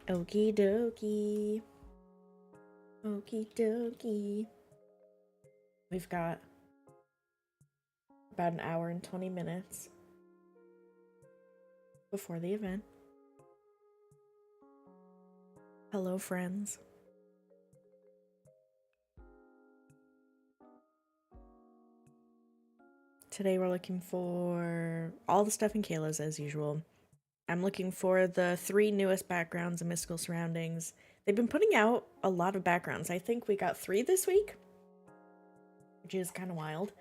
Okie dokie. Okie dokie. We've got about an hour and 20 minutes before the event. Hello, friends. Today we're looking for all the stuff in Kayla's as usual. I'm looking for the 3 newest backgrounds and mystical surroundings. They've been putting out a lot of backgrounds. I think we got 3 this week, which is kind of wild.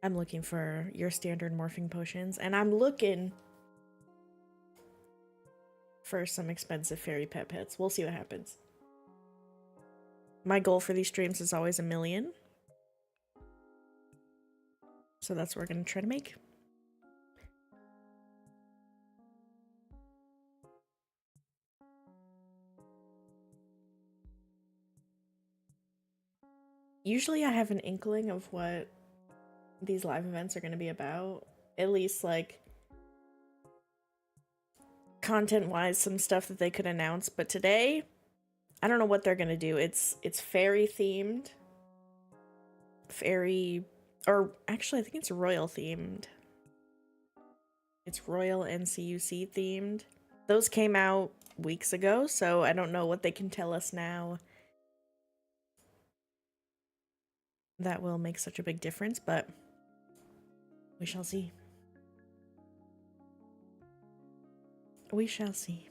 I'm looking for your standard morphing potions, and I'm looking for some expensive fairy pet pets. We'll see what happens. My goal for these streams is always 1 million. So that's what we're going to try to make. Usually I have an inkling of what these live events are going to be about. At least, like, content-wise, some stuff that they could announce. But today, I don't know what they're going to do. It's fairy-themed. Fairy... Or, actually, I think it's royal-themed. It's royal NCUC themed. Those came out weeks ago, so I don't know what they can tell us now that will make such a big difference, but we shall see. We shall see.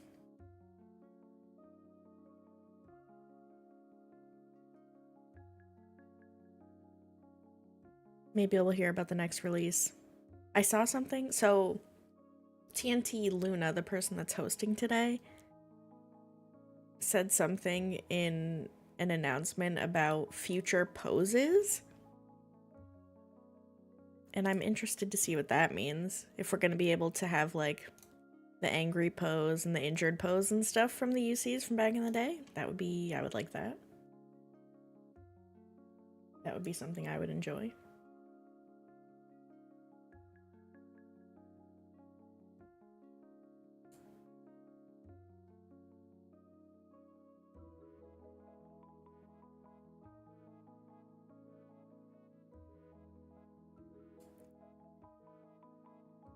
Maybe we'll hear about the next release. I saw something, so TNT Luna, the person that's hosting today, said something in an announcement about future poses. And I'm interested to see what that means. If we're going to be able to have, like, the angry pose and the injured pose and stuff from the UCs from back in the day. That would be, I would like that. That would be something I would enjoy.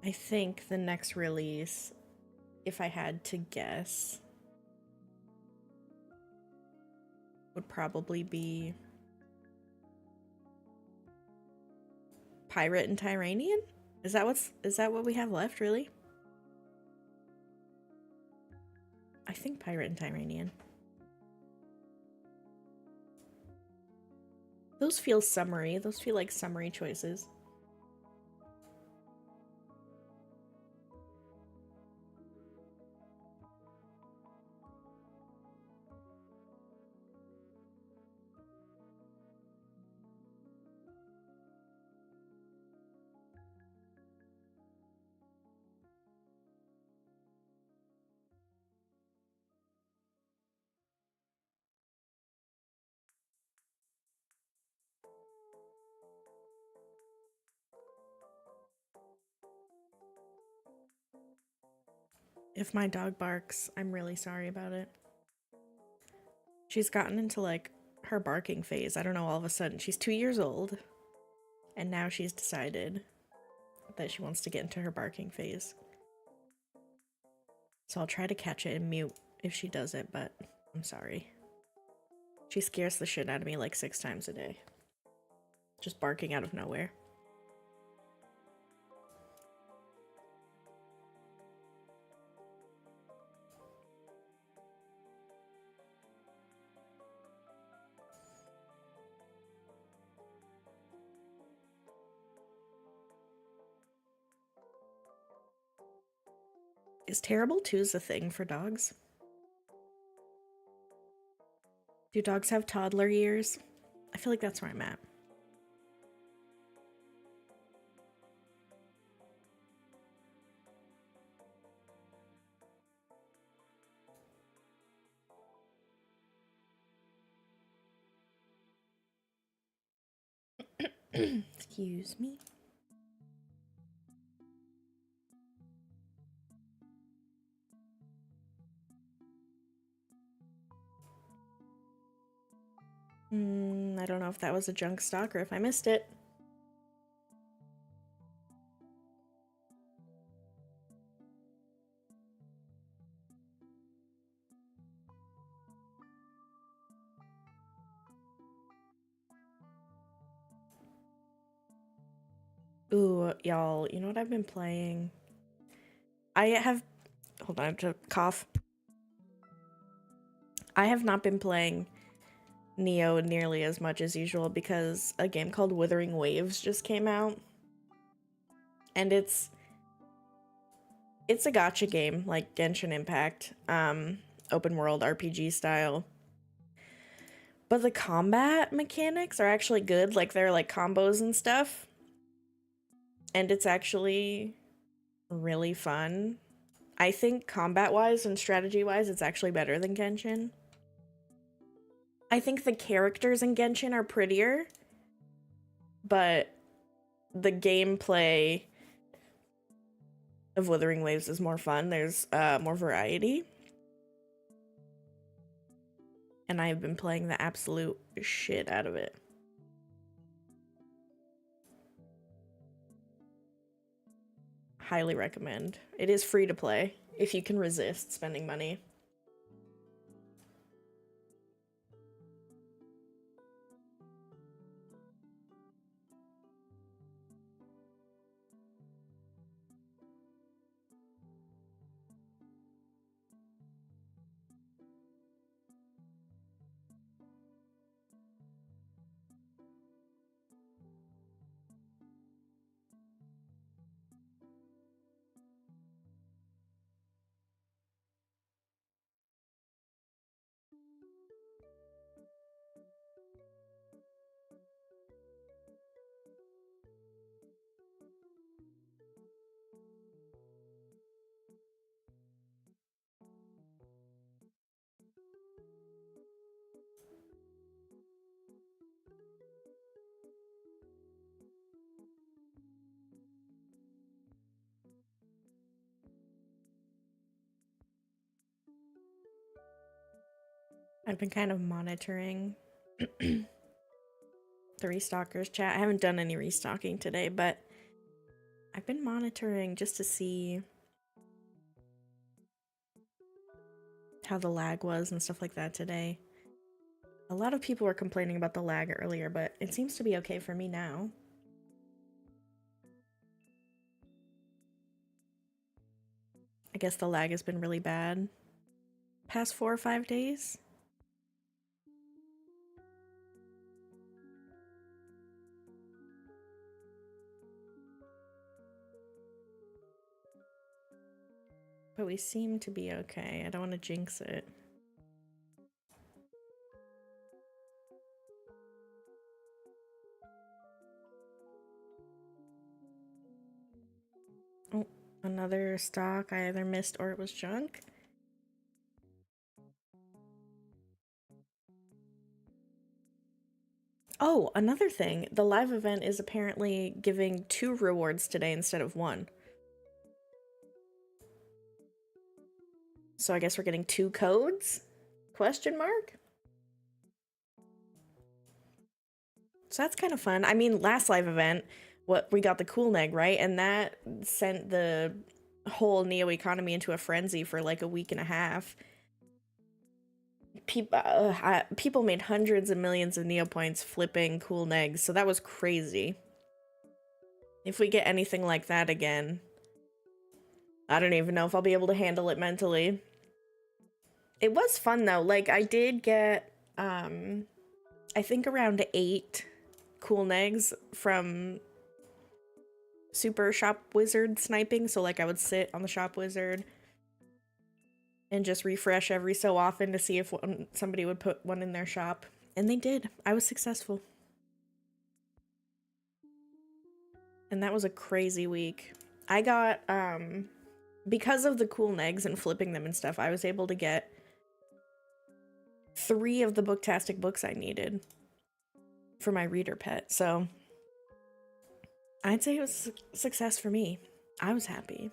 I think the next release, if I had to guess, would probably be Pirate and Tyranian? Is that what we have left, really? I think Pirate and Tyranian. Those feel summery. Those feel like summery choices. If my dog barks, I'm really sorry about it. She's gotten into, like, her barking phase. I don't know, all of a sudden. She's 2 years old, and now she's decided that she wants to get into her barking phase. So I'll try to catch it and mute if she does it, but I'm sorry. She scares the shit out of me like 6 times a day. Just barking out of nowhere. Is terrible twos a thing for dogs? Do dogs have toddler years? I feel like that's where I'm at. Excuse me. I don't know if that was a junk stock or if I missed it. Ooh, y'all, you know what I've been playing? I have... Hold on, I have to cough. I have not been playing Neo nearly as much as usual because a game called Withering Waves just came out. And it's a gacha game, like Genshin Impact, open world RPG style. But the combat mechanics are actually good, like they're like combos and stuff. And it's actually really fun. I think combat-wise and strategy-wise, it's actually better than Genshin. I think the characters in Genshin are prettier, but the gameplay of Withering Waves is more fun. There's more variety. And I have been playing the absolute shit out of it. Highly recommend. It is free to play if you can resist spending money. I've been kind of monitoring the Restockers chat. I haven't done any restocking today, but I've been monitoring just to see how the lag was and stuff like that today. A lot of people were complaining about the lag earlier, but it seems to be okay for me now. I guess the lag has been really bad past 4 or 5 days. But we seem to be okay. I don't want to jinx it. Oh, another stock I either missed or it was junk. Oh, another thing. The live event is apparently giving 2 rewards today instead of 1. So I guess we're getting 2 codes? Question mark? So that's kind of fun. I mean, last live event, we got the cool neg, right? And that sent the whole Neo economy into a frenzy for like a week and a half. People made hundreds of millions of Neo points flipping cool negs, so that was crazy. If we get anything like that again, I don't even know if I'll be able to handle it mentally. It was fun though. Like I did get, I think around 8 cool negs from super shop wizard sniping. So like I would sit on the shop wizard and just refresh every so often to see if somebody would put one in their shop. And they did. I was successful. And that was a crazy week. I got, because of the cool negs and flipping them and stuff, I was able to get 3 of the Booktastic books I needed for my reader pet. So I'd say it was a success for me. I was happy.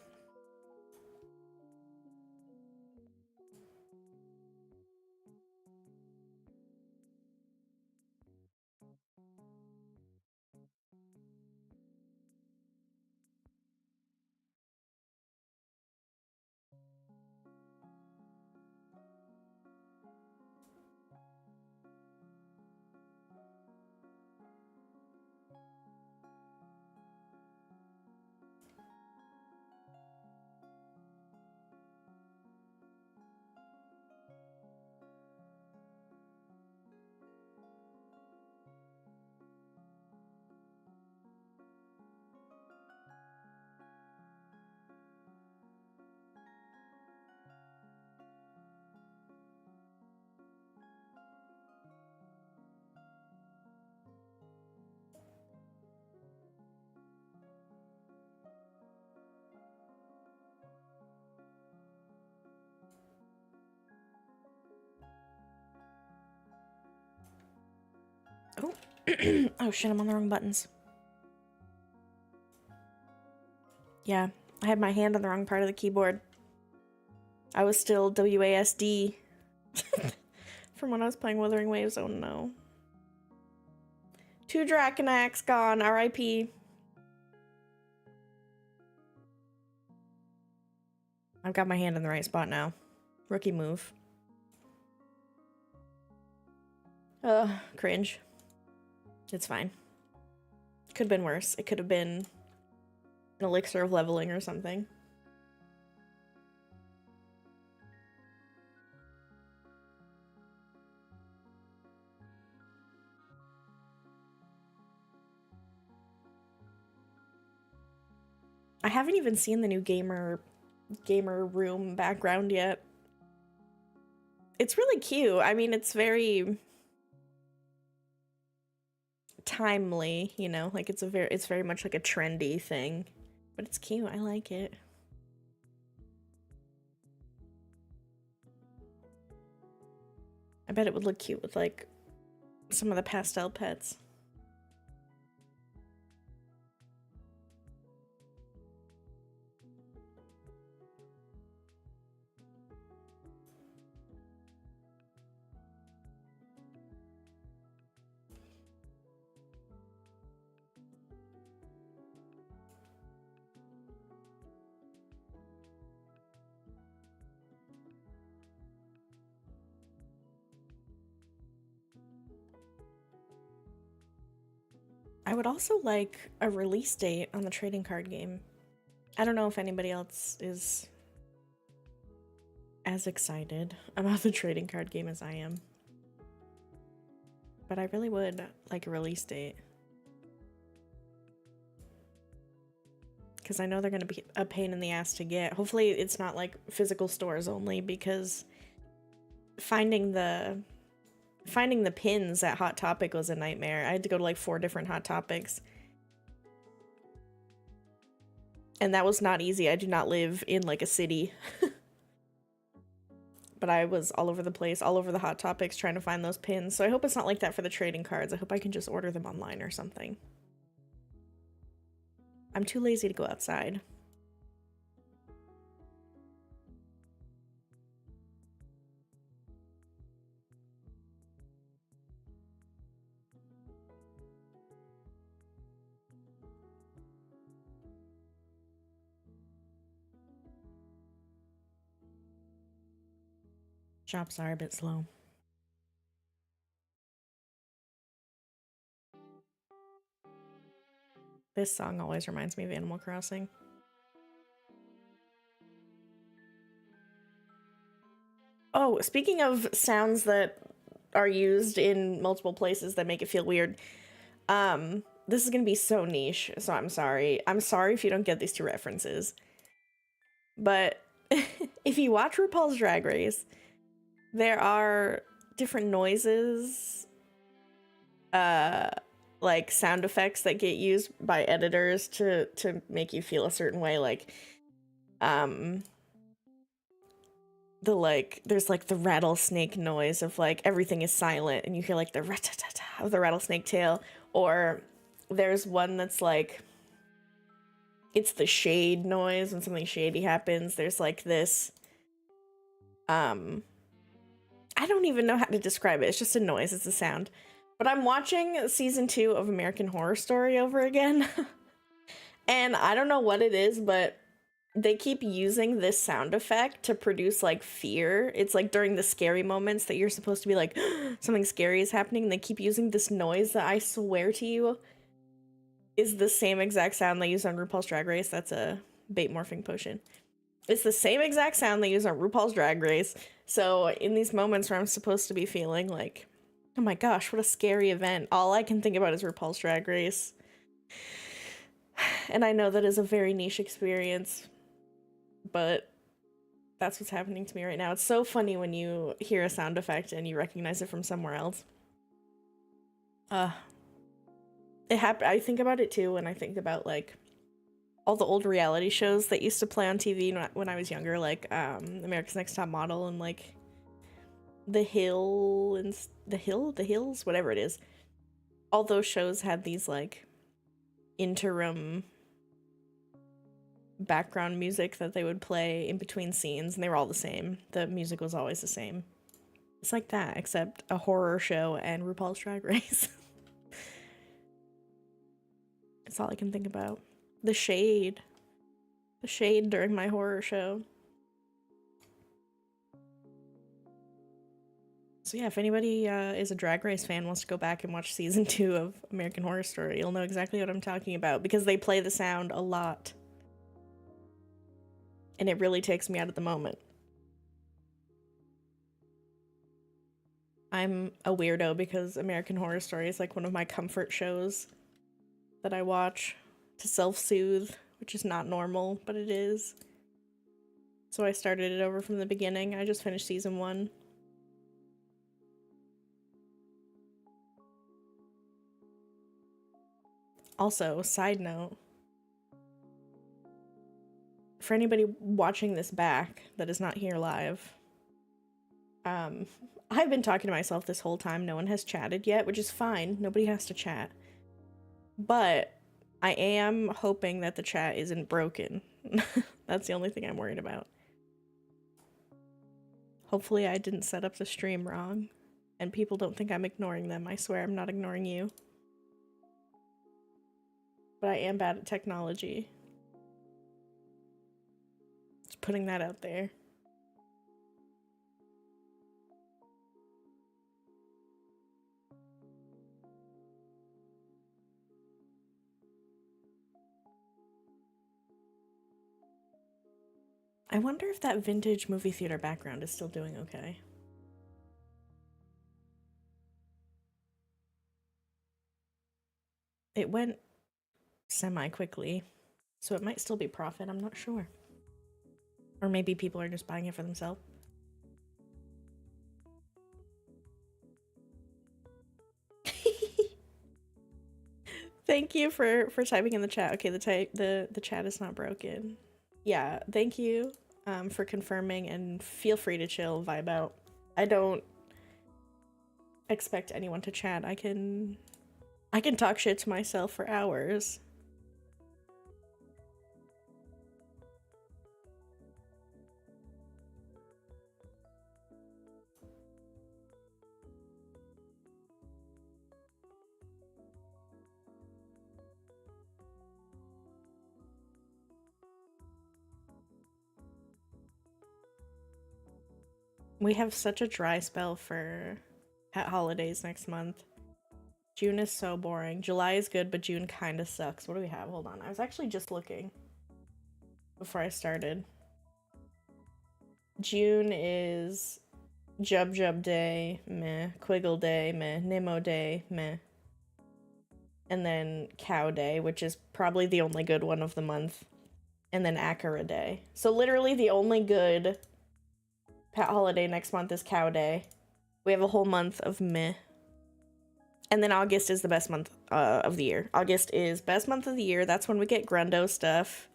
Oh. Oh shit, I'm on the wrong buttons. Yeah, I had my hand on the wrong part of the keyboard. I was still WASD from when I was playing Wuthering Waves. Oh no. 2 Draconax gone, RIP. I've got my hand in the right spot now. Rookie move. Ugh, cringe. It's fine. Could have been worse. It could have been an elixir of leveling or something. I haven't even seen the new gamer room background yet. It's really cute. I mean, it's very timely, you know, like it's very much like a trendy thing, but it's cute. I like it. I bet it would look cute with like some of the pastel pets. I would also like a release date on the trading card game. I don't know if anybody else is as excited about the trading card game as I am, but I really would like a release date. Because I know they're going to be a pain in the ass to get. Hopefully it's not like physical stores only, because finding the pins at Hot Topic was a nightmare. I had to go to like 4 different Hot Topics. And that was not easy. I do not live in like a city. But I was all over the place, all over the Hot Topics trying to find those pins. So I hope it's not like that for the trading cards. I hope I can just order them online or something. I'm too lazy to go outside. Shops are a bit slow. This song always reminds me of Animal Crossing. Oh, speaking of sounds that are used in multiple places that make it feel weird, this is gonna be so niche, so I'm sorry. I'm sorry if you don't get these 2 references. But if you watch RuPaul's Drag Race, there are different noises, like sound effects that get used by editors to make you feel a certain way, like there's like the rattlesnake noise of like everything is silent and you hear like the rat-ta-ta-ta of the rattlesnake tail, or there's one that's like it's the shade noise when something shady happens. There's like this I don't even know how to describe it. It's just a noise, it's a sound. But I'm watching season 2 of American Horror Story over again. And I don't know what it is, but they keep using this sound effect to produce like fear. It's like during the scary moments that you're supposed to be like, something scary is happening. They keep using this noise that I swear to you is the same exact sound they use on RuPaul's Drag Race. That's a bait morphing potion. It's the same exact sound they use on RuPaul's Drag Race. So in these moments where I'm supposed to be feeling like, oh my gosh, what a scary event, all I can think about is RuPaul's Drag Race. And I know that is a very niche experience, but that's what's happening to me right now. It's so funny when you hear a sound effect and you recognize it from somewhere else. I think about it too when I think about like all the old reality shows that used to play on TV when I was younger, like America's Next Top Model and like The Hills, whatever it is. all those shows had these like interim background music that they would play in between scenes, and they were all the same. The music was always the same. It's like that, except a horror show and RuPaul's Drag Race. That's all I can think about. The shade. The shade during my horror show. So yeah, if anybody is a Drag Race fan, wants to go back and watch season 2 of American Horror Story, you'll know exactly what I'm talking about, because they play the sound a lot. And it really takes me out of the moment. I'm a weirdo because American Horror Story is like one of my comfort shows that I watch to self-soothe, which is not normal, but it is. So I started it over from the beginning. I just finished season 1. Also, side note, for anybody watching this back that is not here live, I've been talking to myself this whole time. No one has chatted yet, which is fine. Nobody has to chat. But I am hoping that the chat isn't broken. That's the only thing I'm worried about. Hopefully I didn't set up the stream wrong, and people don't think I'm ignoring them. I swear I'm not ignoring you. But I am bad at technology. Just putting that out there. I wonder if that vintage movie theater background is still doing okay. It went semi-quickly, so it might still be profit, I'm not sure. Or maybe people are just buying it for themselves. Thank you for typing in the chat. Okay, the chat is not broken. Yeah, thank you for confirming, and feel free to chill, vibe out. I don't expect anyone to chat. I can talk shit to myself for hours. We have such a dry spell for at holidays next month. June is so boring. July is good, but June kind of sucks. What do we have? Hold on. I was actually just looking before I started. June is Jub Jub Day, meh. Quiggle Day, meh. Nemo Day, meh. And then Cow Day, which is probably the only good one of the month. And then Acura Day. So literally the only good pet holiday next month is Cow Day. We have a whole month of meh. And then August is the best month of the year. August is best month of the year. That's when we get Grundo stuff.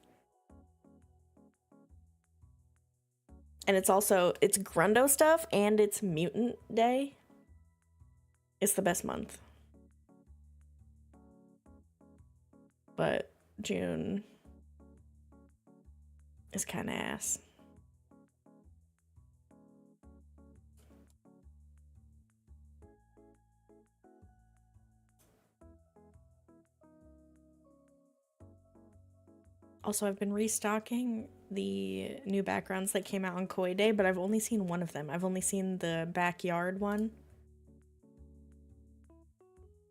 And it's Grundo stuff and it's Mutant Day. It's the best month. But June is kind of ass. Also, I've been restocking the new backgrounds that came out on Koi Day, but I've only seen one of them. I've only seen the backyard one.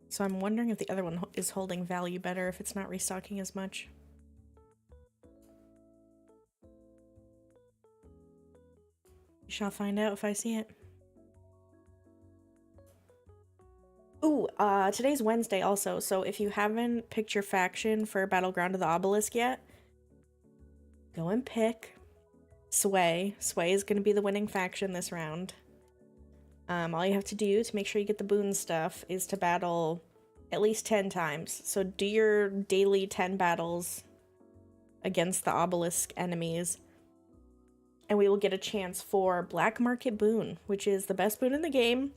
So I'm wondering if the other one is holding value better if it's not restocking as much. We shall find out if I see it. Ooh, today's Wednesday also, so if you haven't picked your faction for Battleground of the Obelisk yet, go and pick Sway. Sway is going to be the winning faction this round. All you have to do to make sure you get the boon stuff is to battle at least 10 times. So do your daily 10 battles against the obelisk enemies, and we will get a chance for Black Market Boon, which is the best boon in the game.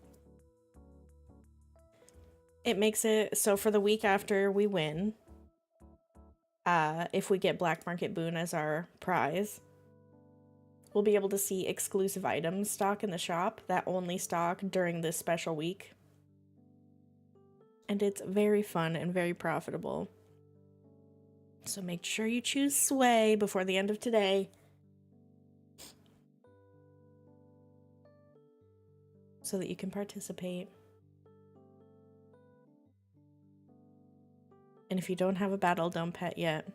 It makes it so for the week after we win, if we get Black Market Boon as our prize, we'll be able to see exclusive items stock in the shop that only stock during this special week. And it's very fun and very profitable. So make sure you choose Sway before the end of today. So that you can participate. And if you don't have a Battle Dome pet yet,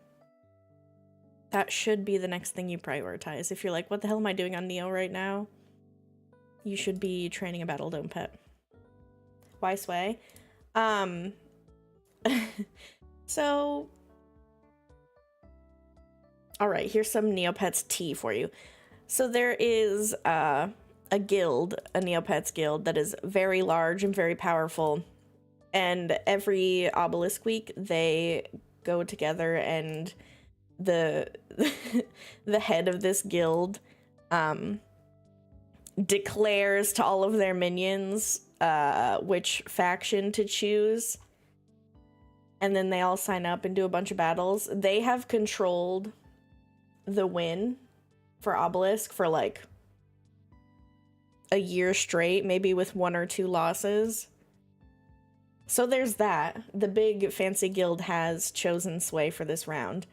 that should be the next thing you prioritize. If you're like, what the hell am I doing on Neo right now? You should be training a Battle Dome pet. Why Sway? So... Alright, here's some Neopets tea for you. So there is a guild, a Neopets guild, that is very large and very powerful. And every Obelisk week, they go together and the the head of this guild declares to all of their minions which faction to choose. And then they all sign up and do a bunch of battles. They have controlled the win for Obelisk for like a year straight, maybe with 1 or 2 losses. So there's that. The big fancy guild has chosen Sway for this round.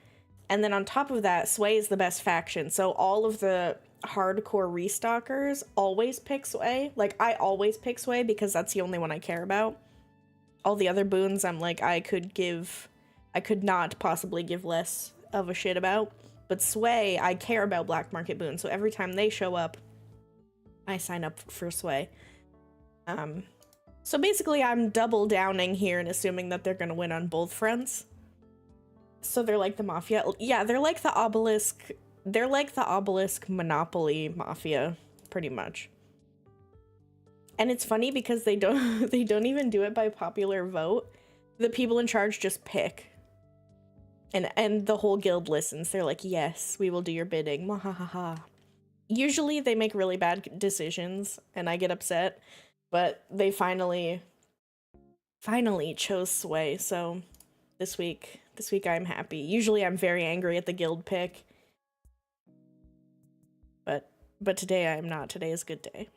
And then on top of that, Sway is the best faction. So all of the hardcore restockers always pick Sway. Like, I always pick Sway because that's the only one I care about. All the other boons, I'm like, I could not possibly give less of a shit about. But Sway, I care about Black Market boons. So every time they show up, I sign up for Sway. So basically I'm double downing here and assuming that they're gonna win on both fronts. So they're like the Mafia. Yeah, they're like the Obelisk. They're like the Obelisk Monopoly Mafia, pretty much. And it's funny because they don't even do it by popular vote. The people in charge just pick. And the whole guild listens. They're like, yes, we will do your bidding. Mwahaha. Usually they make really bad decisions and I get upset. But they finally chose Sway, so this week I'm happy. Usually I'm very angry at the guild pick. But today I am not. Today is a good day.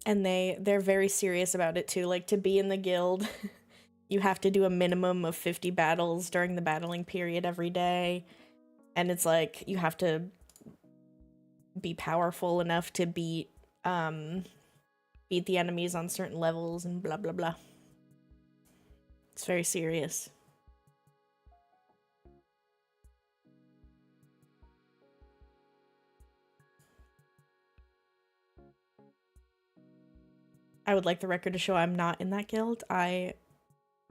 And they're very serious about it too. Like, to be in the guild, you have to do a minimum of 50 battles during the battling period every day. And it's like, you have to be powerful enough to beat the enemies on certain levels and blah blah blah. It's very serious. I would like the record to show I'm not in that guild. I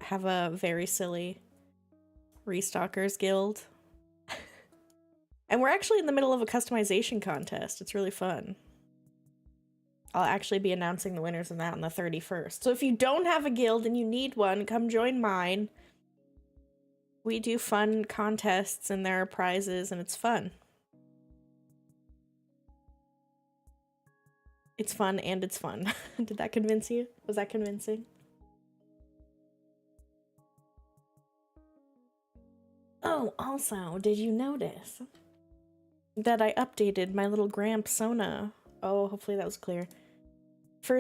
have a very silly Restockers guild. And we're actually in the middle of a customization contest. It's really fun. I'll actually be announcing the winners of that on the 31st. So if you don't have a guild and you need one, come join mine. We do fun contests and there are prizes and it's fun. It's fun and it's fun. Did that convince you? Was that convincing? Oh, also, did you notice that I updated my little Gramp Sona? Oh, hopefully that was clear. For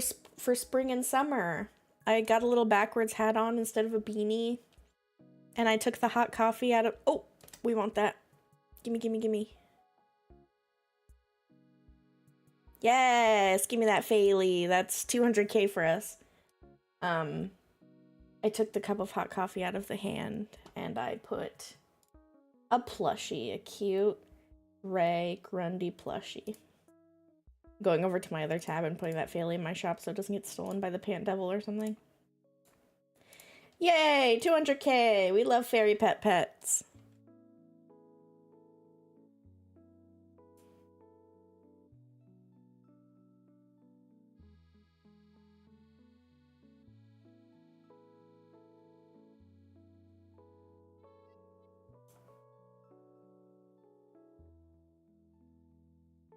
spring and summer, I got a little backwards hat on instead of a beanie. And I took the hot coffee out of... Oh, we want that. Gimme, gimme, gimme. Yes, give me that Faylee. That's 200k for us. I took the cup of hot coffee out of the hand and I put a plushie, a cute Ray Grundy plushie. Going over to my other tab and putting that Faylee in my shop so it doesn't get stolen by the Pant Devil or something. Yay, 200k! We love fairy pets.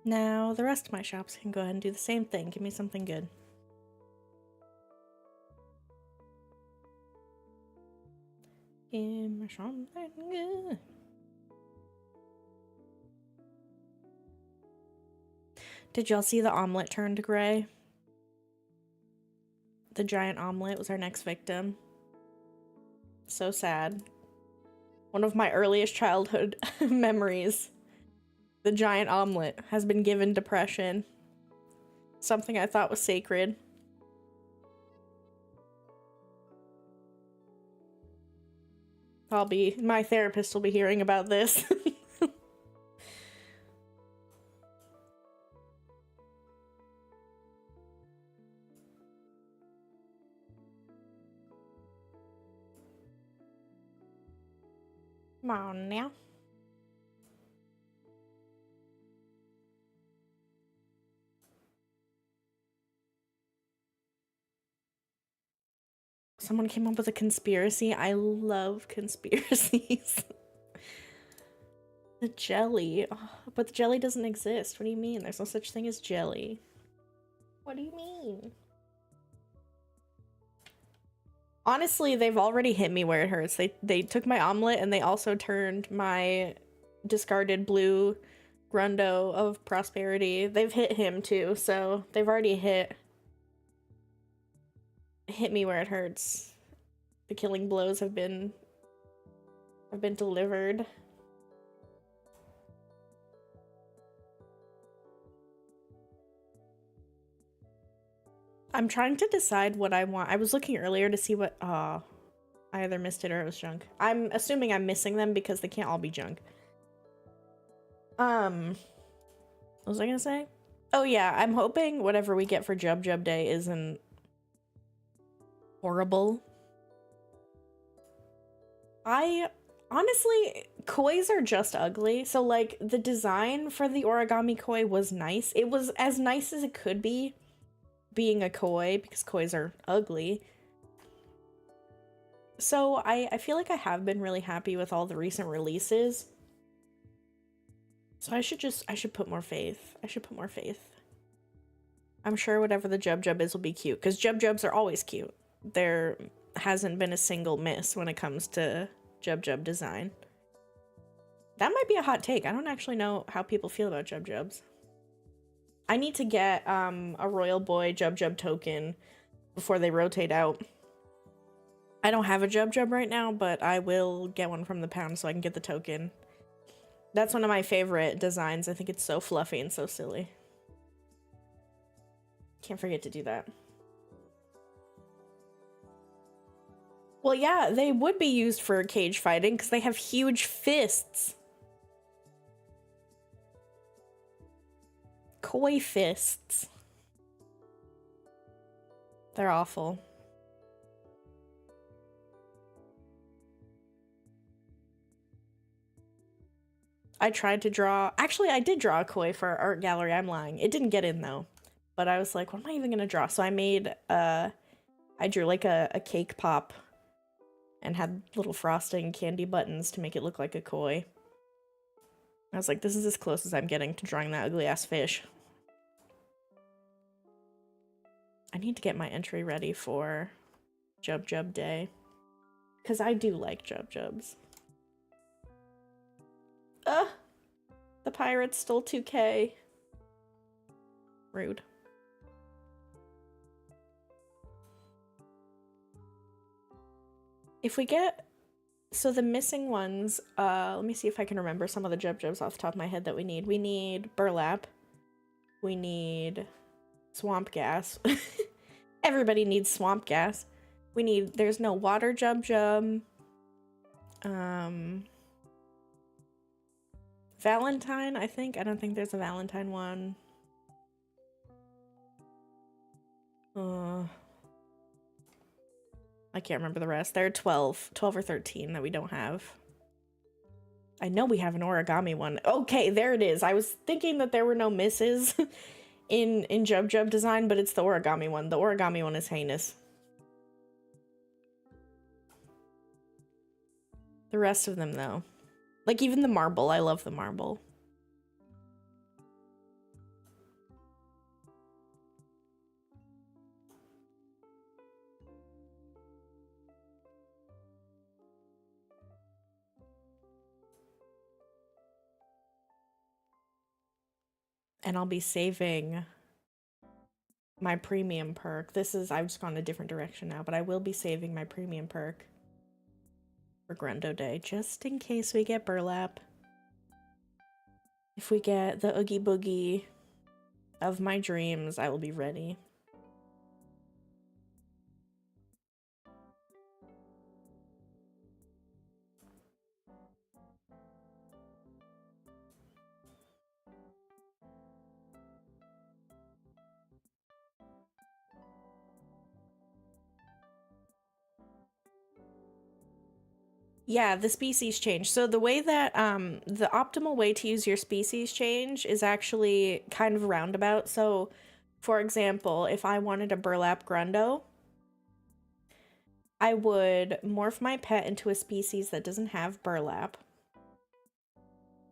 Now the rest of my shops can go ahead and do the same thing. Give me something good. Give me something good. Did y'all see the omelet turn to gray? The giant omelet was our next victim. So sad. One of my earliest childhood memories. The giant omelet has been given depression. Something I thought was sacred. My therapist will be hearing about this. Come on now. Someone came up with a conspiracy. I love conspiracies. The jelly. Oh, but the jelly doesn't exist. What do you mean? There's no such thing as jelly. What do you mean? Honestly, they've already hit me where it hurts. They took my omelet and they also turned my discarded blue Grundo of prosperity. They've hit him too, so they've already hit me where it hurts. The killing blows have been delivered. I'm trying to decide what I want. I was looking earlier to see what I either missed it or it was junk. I'm assuming I'm missing them because they can't all be junk. What was I gonna say? Oh yeah, I'm hoping whatever we get for Jub Jub Day isn't horrible. Honestly, kois are just ugly. So like the design for the origami koi was nice. It was as nice as it could be being a koi because kois are ugly. So I feel like I have been really happy with all the recent releases. So I should put more faith. I should put more faith. I'm sure whatever the Jub Jub is will be cute because Jub Jubs are always cute. There hasn't been a single miss when it comes to Jub Jub design. That might be a hot take. I don't actually know how people feel about Jub Jubs. I need to get a Royal Boy Jub Jub token before they rotate out. I don't have a Jub Jub right now, but I will get one from the pound so I can get the token. That's one of my favorite designs. I think it's so fluffy and so silly. Can't forget to do that. Well, yeah, they would be used for cage fighting because they have huge fists. Koi fists. They're awful. I tried to draw... Actually, I did draw a koi for our art gallery. I'm lying. It didn't get in, though. But I was like, what am I even going to draw? So I made... I drew, like, a cake pop and had little frosting candy buttons to make it look like a koi. I was like, this is as close as I'm getting to drawing that ugly-ass fish. I need to get my entry ready for Jub Jub Day. Because I do like Jub Jubs. Ugh! The pirates stole 2K. Rude. If we get... So the missing ones, let me see if I can remember some of the Jub Jubs off the top of my head that we need. We need burlap. We need swamp gas. Everybody needs swamp gas. We need... There's no water Jub Jub. Valentine, I think. I don't think there's a Valentine one. I can't remember the rest. There are 12 or 13 that we don't have. I know we have an origami one. Okay, there it is. I was thinking that there were no misses in Jub Jub design, but it's the origami one. The origami one is heinous. The rest of them, though. Like, even the marble. I love the marble. And I'll be saving my premium perk. I've just gone a different direction now, but I will be saving my premium perk for Grundo Day, just in case we get burlap. If we get the Oogie Boogie of my dreams, I will be ready. Yeah, the species change. So the way that, the optimal way to use your species change is actually kind of roundabout. So, for example, if I wanted a burlap grundo, I would morph my pet into a species that doesn't have burlap.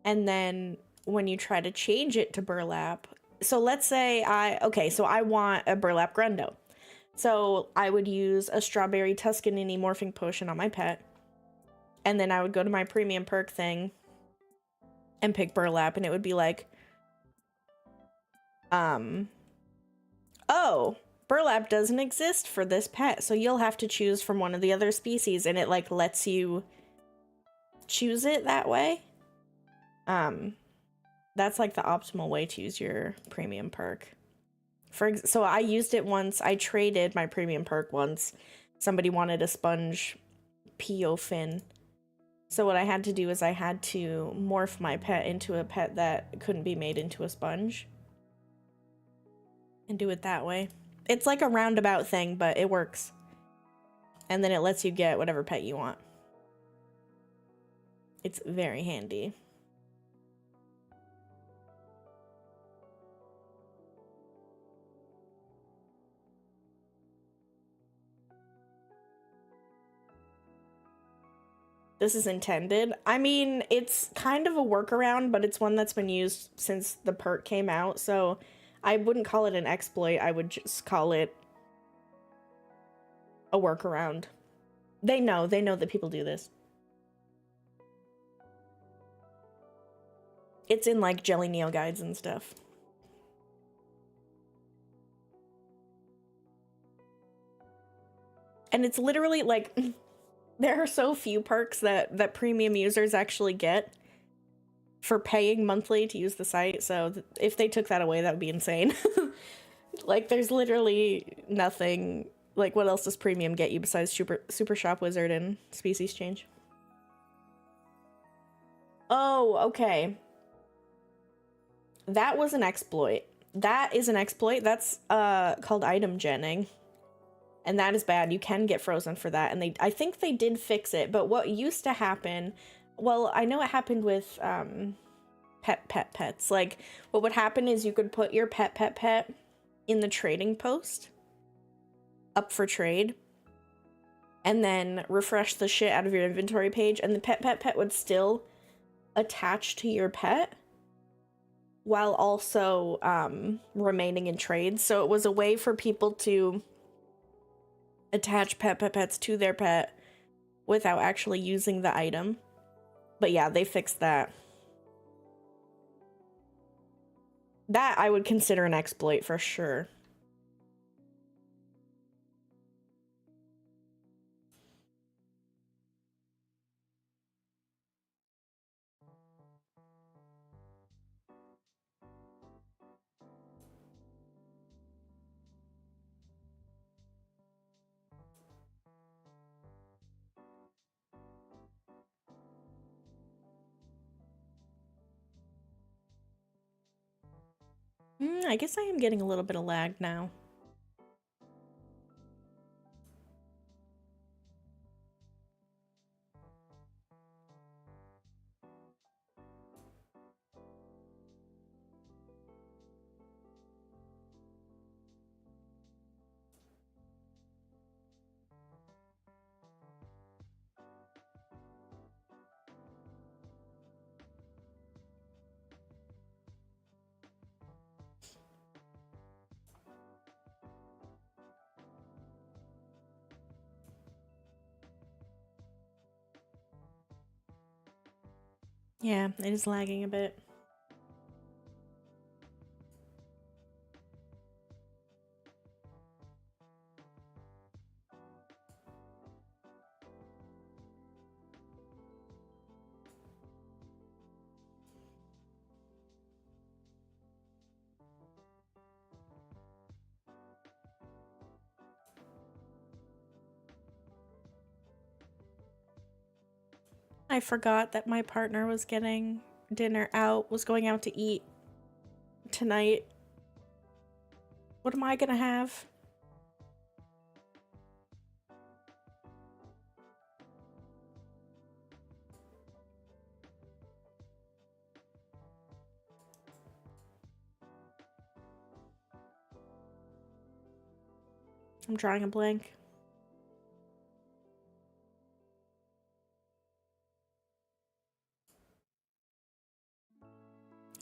And then when you try to change it to burlap, so let's say so I want a burlap grundo. So I would use a strawberry Tuscanini morphing potion on my pet. And then I would go to my premium perk thing and pick burlap, and it would be like, oh, burlap doesn't exist for this pet, so you'll have to choose from one of the other species, and it like lets you choose it that way. That's like the optimal way to use your premium perk. So I used it once. I traded my premium perk once. Somebody wanted a sponge Pio fin. So what I had to do is I had to morph my pet into a pet that couldn't be made into a sponge. And do it that way. It's like a roundabout thing, but it works. And then it lets you get whatever pet you want. It's very handy. This is intended. I mean, it's kind of a workaround, but it's one that's been used since the perk came out, so I wouldn't call it an exploit. I would just call it a workaround. They know that people do this. It's in like Jelly Neo guides and stuff. And it's literally like there are so few perks that premium users actually get for paying monthly to use the site, so if they took that away, that would be insane. Like, there's literally nothing. Like, what else does premium get you besides Super Shop Wizard and Species Change? Oh, okay. That was an exploit. That is an exploit. That's called item genning. And that is bad. You can get frozen for that. And I think they did fix it. But what used to happen, well, I know it happened with pets. Like, what would happen is you could put your pet in the trading post up for trade, and then refresh the shit out of your inventory page, and the pet would still attach to your pet while also remaining in trades. So it was a way for people to attach pets to their pet without actually using the item. But yeah, they fixed that. That I would consider an exploit for sure. I guess I am getting a little bit of lag now. Yeah, it is lagging a bit. I forgot that my partner was getting dinner out, was going out to eat tonight. What am I gonna have? I'm drawing a blank.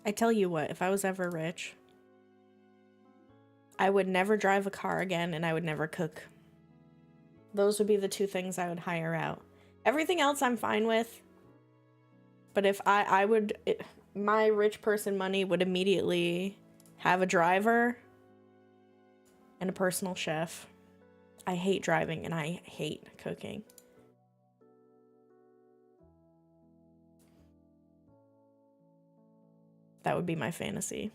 I tell you what, if I was ever rich, I would never drive a car again and I would never cook. Those would be the two things I would hire out. Everything else I'm fine with. But if my rich person money would immediately have a driver and a personal chef. I hate driving and I hate cooking. That would be my fantasy.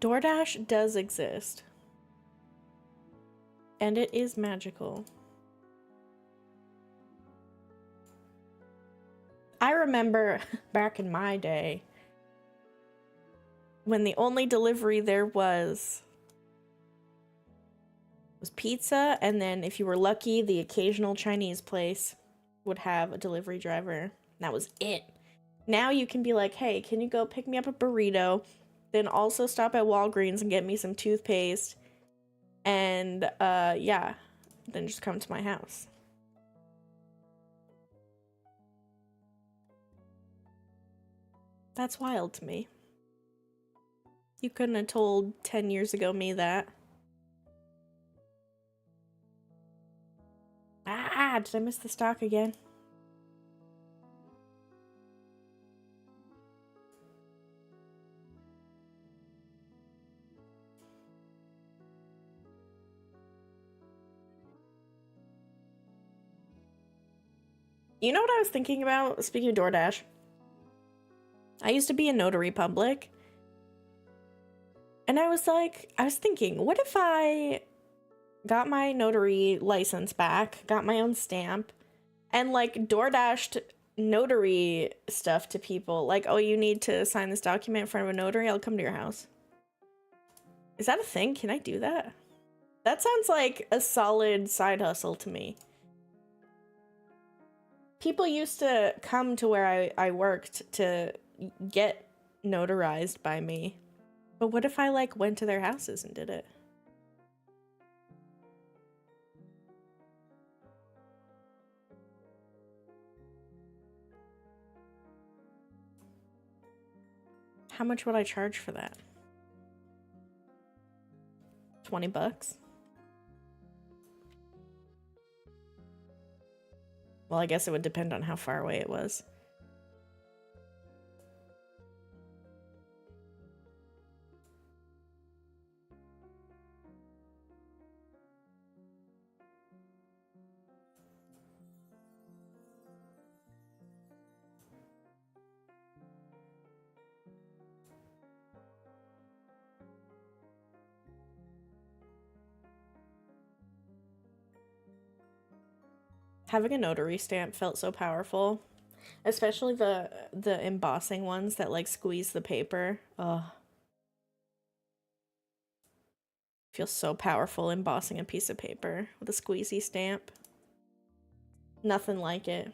DoorDash does exist. And it is magical. I remember back in my day when the only delivery there was pizza, and then if you were lucky, the occasional Chinese place would have a delivery driver. That was it. Now you can be like, hey, can you go pick me up a burrito? Then also stop at Walgreens and get me some toothpaste. And yeah, then just come to my house. That's wild to me. You couldn't have told 10 years ago me that. Ah, did I miss the stock again? You know what I was thinking about? Speaking of DoorDash, I used to be a notary public. And I was thinking, what if I got my notary license back, got my own stamp, and like DoorDashed notary stuff to people? Like, oh, you need to sign this document in front of a notary? I'll come to your house. Is that a thing? Can I do that? That sounds like a solid side hustle to me. People used to come to where I worked to get notarized by me. But what if I like went to their houses and did it? How much would I charge for that? 20 bucks? Well, I guess it would depend on how far away it was. Having a notary stamp felt so powerful, especially the embossing ones that like squeeze the paper. Oh, feels so powerful embossing a piece of paper with a squeezy stamp. Nothing like it.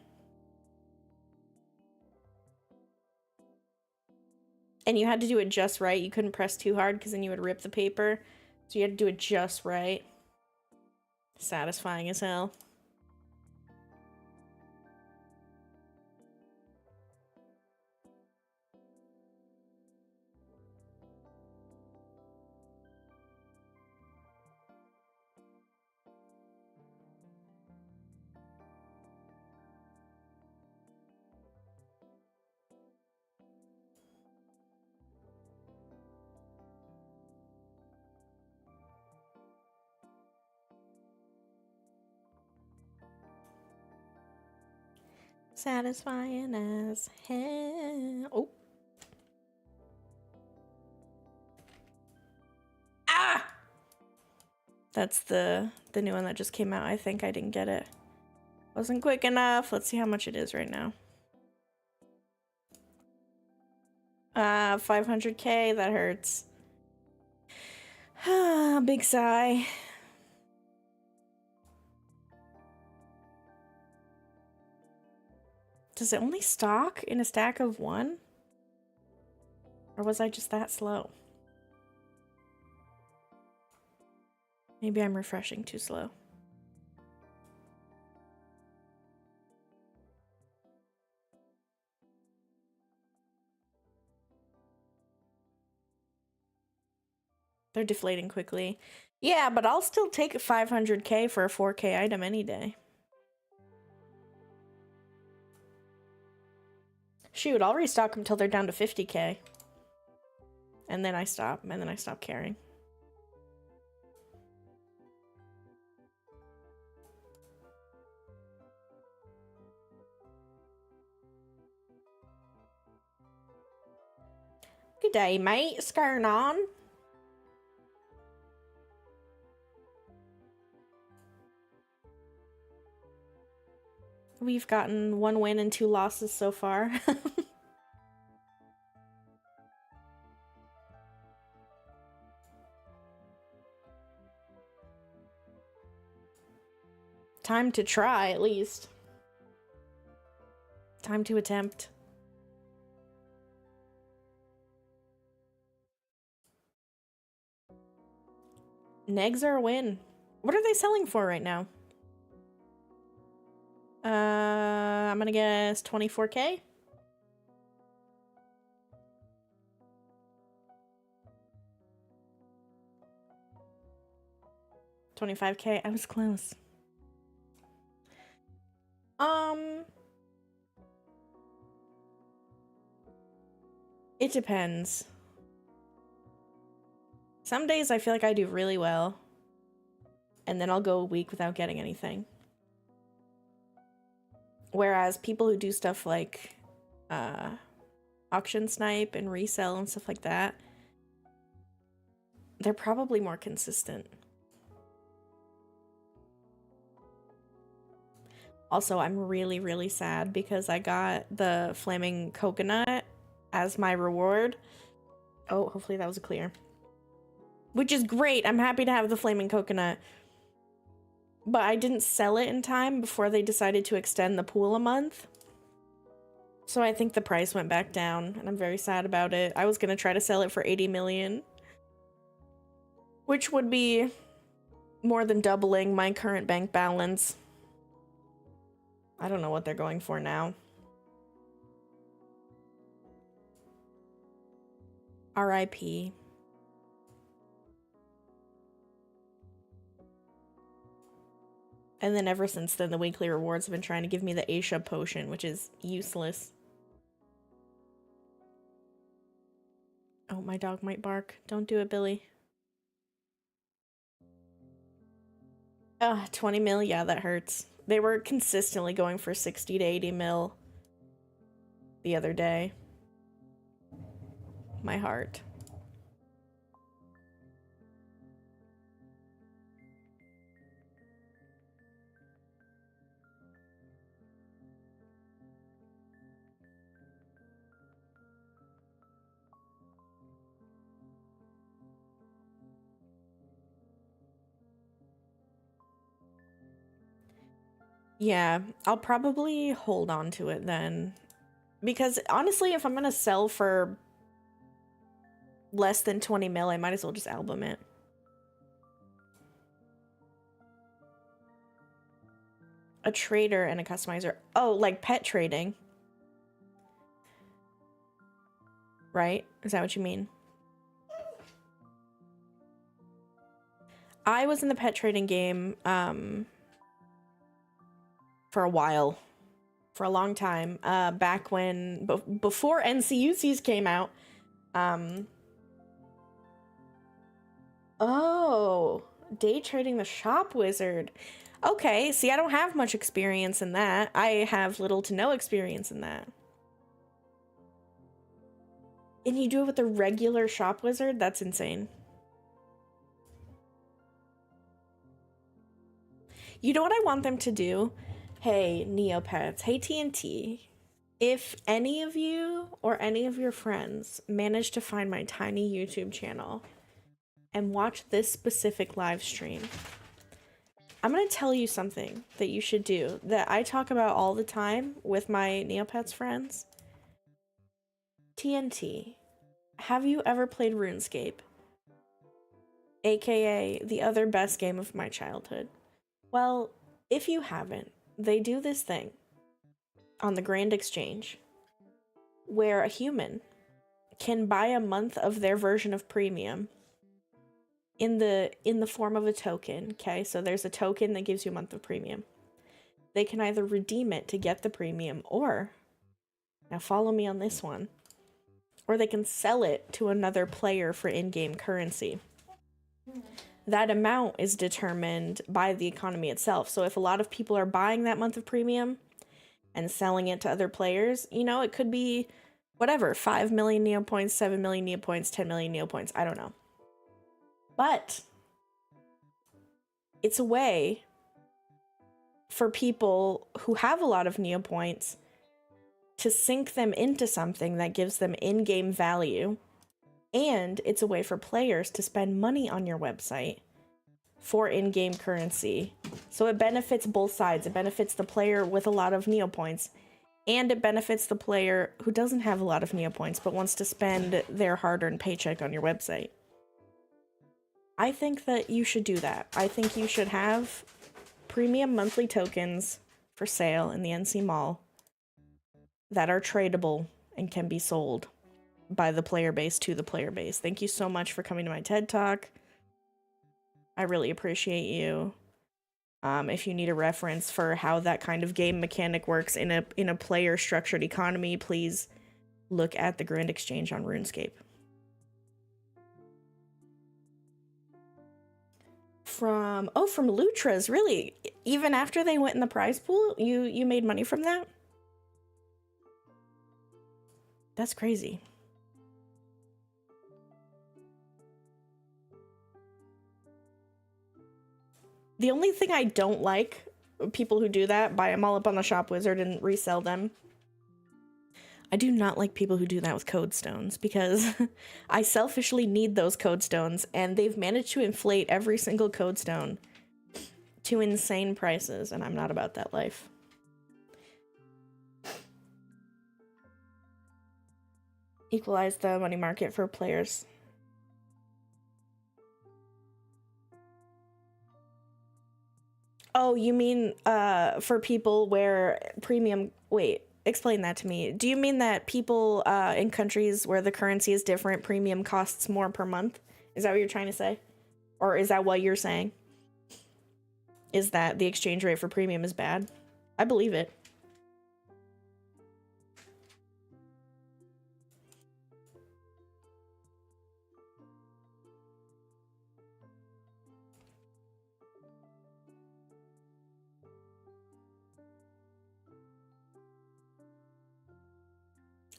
And you had to do it just right. You couldn't press too hard because then you would rip the paper. So you had to do it just right. Satisfying as hell. Satisfying as hell. Oh. Ah! That's the new one that just came out. I think I didn't get it. Wasn't quick enough. Let's see how much it is right now. 500k. That hurts. Big sigh. Does it only stock in a stack of 1? Or was I just that slow? Maybe I'm refreshing too slow. They're deflating quickly. Yeah, but I'll still take 500k for a 4k item any day. Shoot, I'll restock them till they're down to 50k. And then I stop, and then I stop caring. Good day, mate. What's going on? We've gotten 1 win and 2 losses so far. Time to try, at least. Time to attempt. Negs are a win. What are they selling for right now? I'm gonna guess 24k? 25k? I was close. It depends. Some days I feel like I do really well, and then I'll go a week without getting anything. Whereas people who do stuff like auction snipe and resell and stuff like that, they're probably more consistent. Also, I'm really, really sad because I got the flaming coconut as my reward. Oh, hopefully that was clear. Which is great. I'm happy to have the flaming coconut. But I didn't sell it in time before they decided to extend the pool a month. So I think the price went back down, and I'm very sad about it. I was going to try to sell it for 80 million. Which would be more than doubling my current bank balance. I don't know what they're going for now. RIP. And then ever since then, the weekly rewards have been trying to give me the Aisha potion, which is useless. Oh, my dog might bark. Don't do it, Billy. 20 mil? Yeah, that hurts. They were consistently going for 60 to 80 mil the other day. My heart. Yeah, I'll probably hold on to it then. Because honestly, if I'm gonna sell for less than 20 mil, I might as well just album it. A trader and a customizer. Oh, like pet trading. Right? Is that what you mean? I was in the pet trading game, for a while. For a long time. Back when, before NCUCs came out. Oh, Day trading the shop wizard. Okay, see, I don't have much experience in that. I have little to no experience in that. And you do it with the regular shop wizard? That's insane. You know what I want them to do? Hey, Neopets. Hey, TNT. If any of you or any of your friends manage to find my tiny YouTube channel and watch this specific live stream, I'm going to tell you something that you should do that I talk about all the time with my Neopets friends. TNT, have you ever played RuneScape? AKA the other best game of my childhood. Well, if you haven't, they do this thing on the Grand Exchange where a human can buy a month of their version of premium in the form of a token. Okay, so there's a token that gives you a month of premium. They can either redeem it to get the premium, or, now follow me on this one, or they can sell it to another player for in-game currency. That amount is determined by the economy itself. So if a lot of people are buying that month of premium and selling it to other players, you know, it could be whatever, 5 million Neopoints, 7 million Neopoints, 10 million Neopoints, I don't know. But it's a way for people who have a lot of Neopoints to sink them into something that gives them in-game value. And it's a way for players to spend money on your website for in-game currency. So it benefits both sides. It benefits the player with a lot of Neopoints, and it benefits the player who doesn't have a lot of Neopoints but wants to spend their hard-earned paycheck on your website. I think that you should do that. I think you should have premium monthly tokens for sale in the NC Mall that are tradable and can be sold by the player base to the player base. Thank you so much for coming to my TED Talk. I really appreciate you. If you need a reference for how that kind of game mechanic works in a player structured economy, please look at the Grand Exchange on RuneScape. From Lutra's, really? Even after they went in the prize pool, you made money from that? That's crazy. The only thing I don't like, people who do that, buy them all up on the shop wizard and resell them. I do not like people who do that with code stones, because I selfishly need those code stones, and they've managed to inflate every single code stone to insane prices, and I'm not about that life. Equalize the money market for players. Oh, you mean for people where premium... Wait, explain that to me. Do you mean that people in countries where the currency is different, premium costs more per month? Is that what you're trying to say? Or is that what you're saying? Is that the exchange rate for premium is bad? I believe it.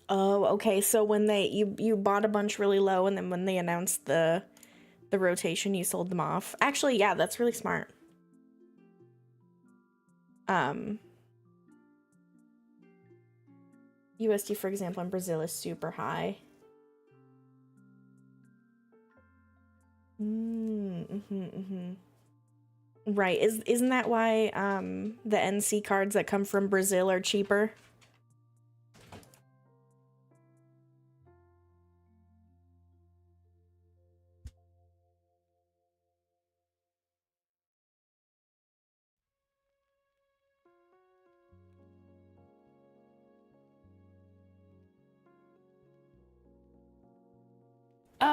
Oh, okay. So when you bought a bunch really low, and then when they announced the rotation, you sold them off. Actually, yeah, that's really smart. USD, for example, in Brazil is super high. Right. Isn't that why the NC cards that come from Brazil are cheaper?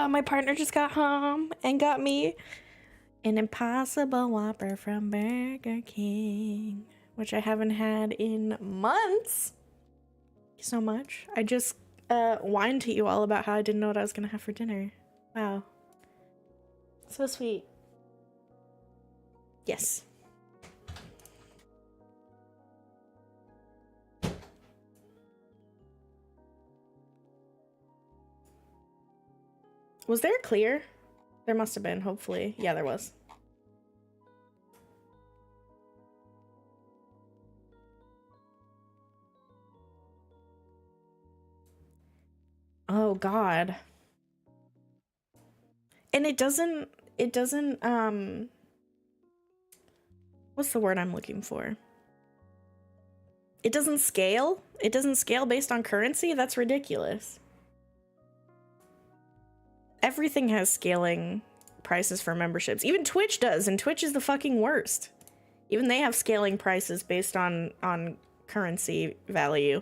My partner just got home and got me an Impossible Whopper from Burger King, which I haven't had in months. Thank you so much. I just whined to you all about how I didn't know what I was gonna have for dinner. Wow. So sweet. Yes. Was there a clear? There must have been, hopefully. Yeah, there was. Oh, God. And it doesn't, what's the word I'm looking for? It doesn't scale? It doesn't scale based on currency? That's ridiculous. Everything has scaling prices for memberships. Even Twitch does, and Twitch is the fucking worst. Even they have scaling prices based on currency value.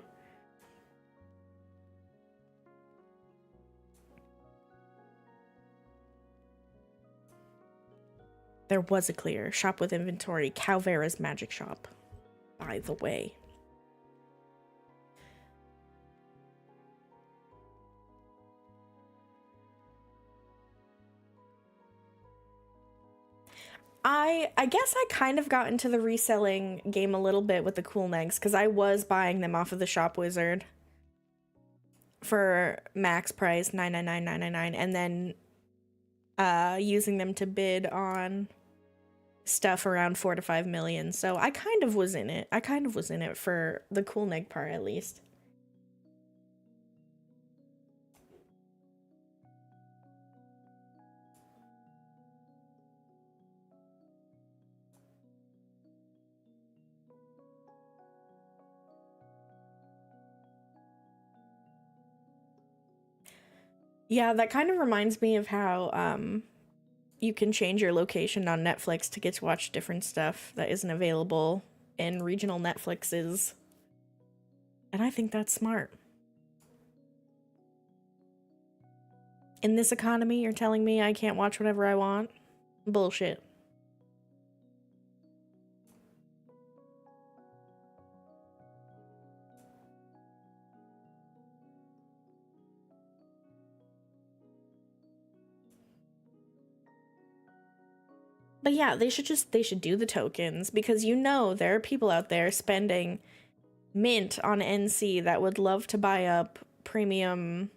There was a clear. Shop with inventory. Calvera's magic shop. By the way. I guess I kind of got into the reselling game a little bit with the cool negs, because I was buying them off of the shop wizard for max price $999.999, and then using them to bid on stuff around 4 to 5 million. So I kind of was in it. I kind of was in it for the cool neg part, at least. Yeah, that kind of reminds me of how you can change your location on Netflix to get to watch different stuff that isn't available in regional Netflixes. And I think that's smart. In this economy, you're telling me I can't watch whatever I want? Bullshit. But yeah, they should do the tokens, because you know there are people out there spending mint on NC that would love to buy up premium,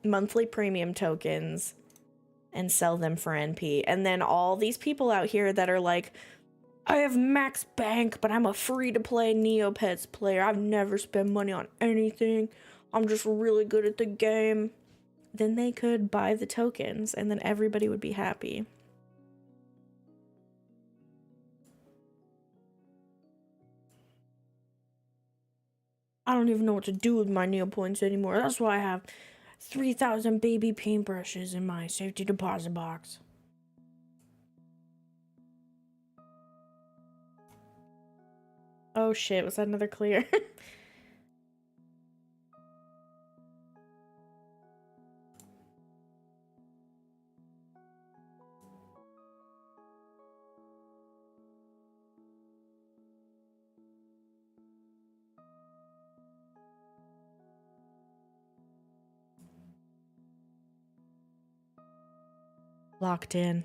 monthly premium tokens and sell them for NP. And then all these people out here that are like, I have max bank, but I'm a free-to-play Neopets player. I've never spent money on anything. I'm just really good at the game. Then they could buy the tokens, and then everybody would be happy. I don't even know what to do with my Neopoints anymore. That's why I have 3,000 baby paintbrushes in my safety deposit box. Oh shit, was that another clear? Locked in.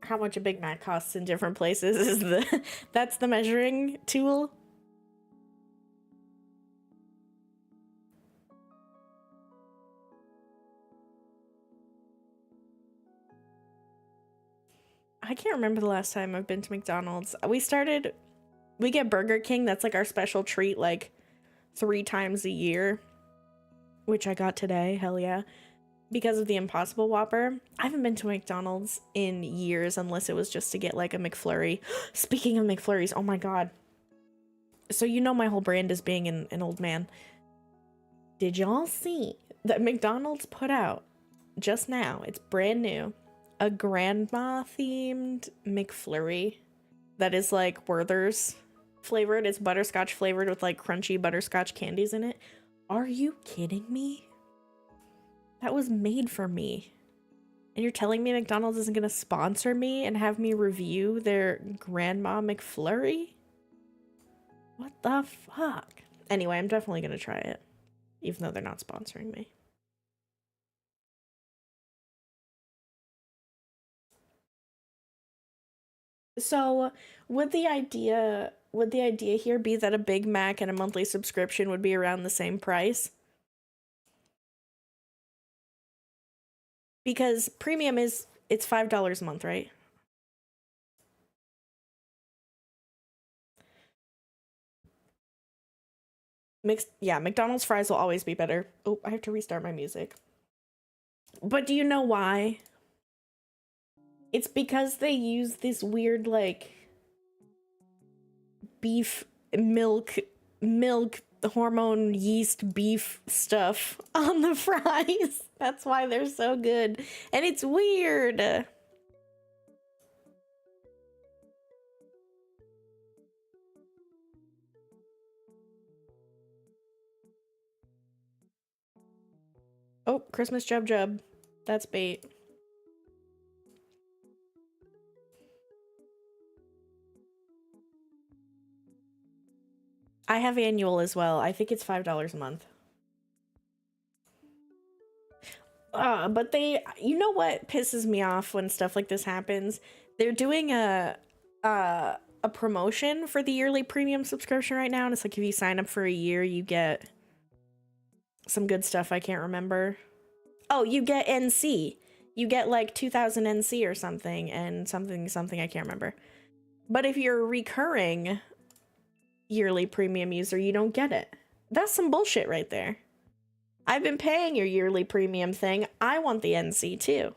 How much a Big Mac costs in different places is that's the measuring tool. I can't remember the last time I've been to McDonald's. We get Burger King, that's like our special treat, like 3 times a year, which I got today, hell yeah, because of the Impossible Whopper. I haven't been to McDonald's in years, unless it was just to get like a McFlurry. Speaking of McFlurries, oh my god. So you know my whole brand is being an old man. Did y'all see that McDonald's put out just now, it's brand new, a grandma themed McFlurry that is like Werther's flavored. It's butterscotch flavored with like crunchy butterscotch candies in it. Are you kidding me? That was made for me. And you're telling me McDonald's isn't gonna sponsor me and have me review their grandma McFlurry? What the fuck? Anyway, I'm definitely gonna try it, even though they're not sponsoring me. So, would the idea here be that a Big Mac and a monthly subscription would be around the same price? Because premium it's $5 a month, right? Yeah, McDonald's fries will always be better. Oh, I have to restart my music. But do you know why? It's because they use this weird, like, beef milk hormone yeast beef stuff on the fries. That's why they're so good. And it's weird. Oh, Christmas Jub Jub. That's bait. I have annual as well. I think it's $5 a month. But you know what pisses me off when stuff like this happens? They're doing a promotion for the yearly premium subscription right now, and it's like if you sign up for a year, you get some good stuff. I can't remember. Oh, you get NC. You get like 2000 NC or something, and something I can't remember. But if you're a recurring yearly premium user, you don't get it. That's some bullshit right there. I've been paying your yearly premium thing. I want the NC too.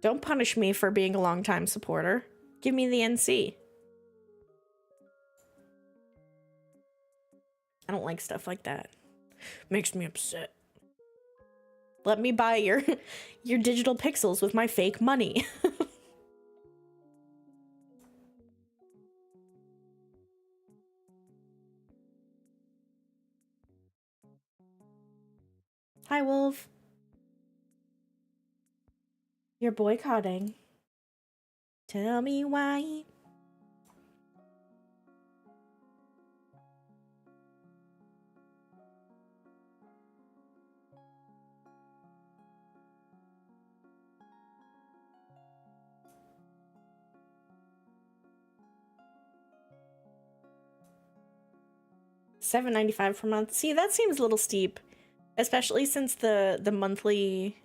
Don't punish me for being a longtime supporter. Give me the NC. I don't like stuff like that. Makes me upset. Let me buy your digital pixels with my fake money. Hi, Wolf. You're boycotting. Tell me why. $7.95 per month. See, that seems a little steep, especially since the monthly,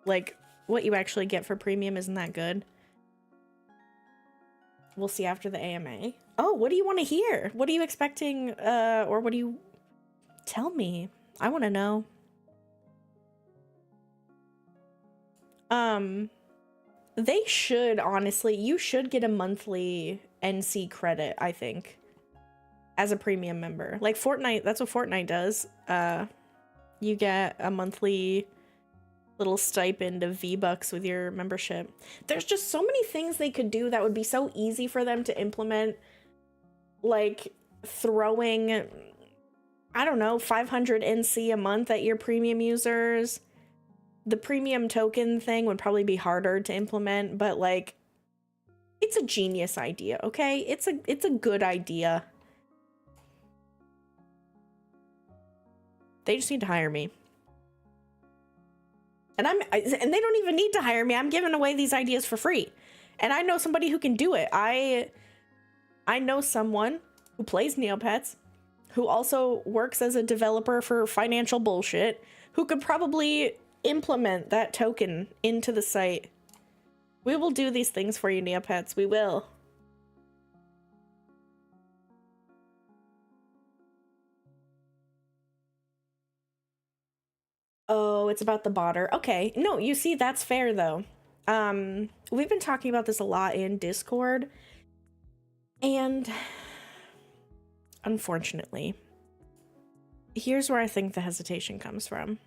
like, what you actually get for premium isn't that good. We'll see after the AMA. Oh, what do you want to hear? What are you expecting, or what do you... Tell me. I want to know. They should, honestly, you should get a monthly NC credit, I think, as a premium member. Like Fortnite, that's what Fortnite does. You get a monthly little stipend of V-Bucks with your membership. There's just so many things they could do that would be so easy for them to implement. Like throwing, I don't know, 500 NC a month at your premium users. The premium token thing would probably be harder to implement, but like, it's a genius idea, okay? It's a good idea. They just need to hire me. And they don't even need to hire me. I'm giving away these ideas for free. And I know somebody who can do it. I know someone who plays Neopets, who also works as a developer for financial bullshit, who could probably implement that token into the site. We will do these things for you, Neopets. We will. Oh, it's about the botter. Okay. No, you see, that's fair, though. We've been talking about this a lot in Discord. And unfortunately, here's where I think the hesitation comes from.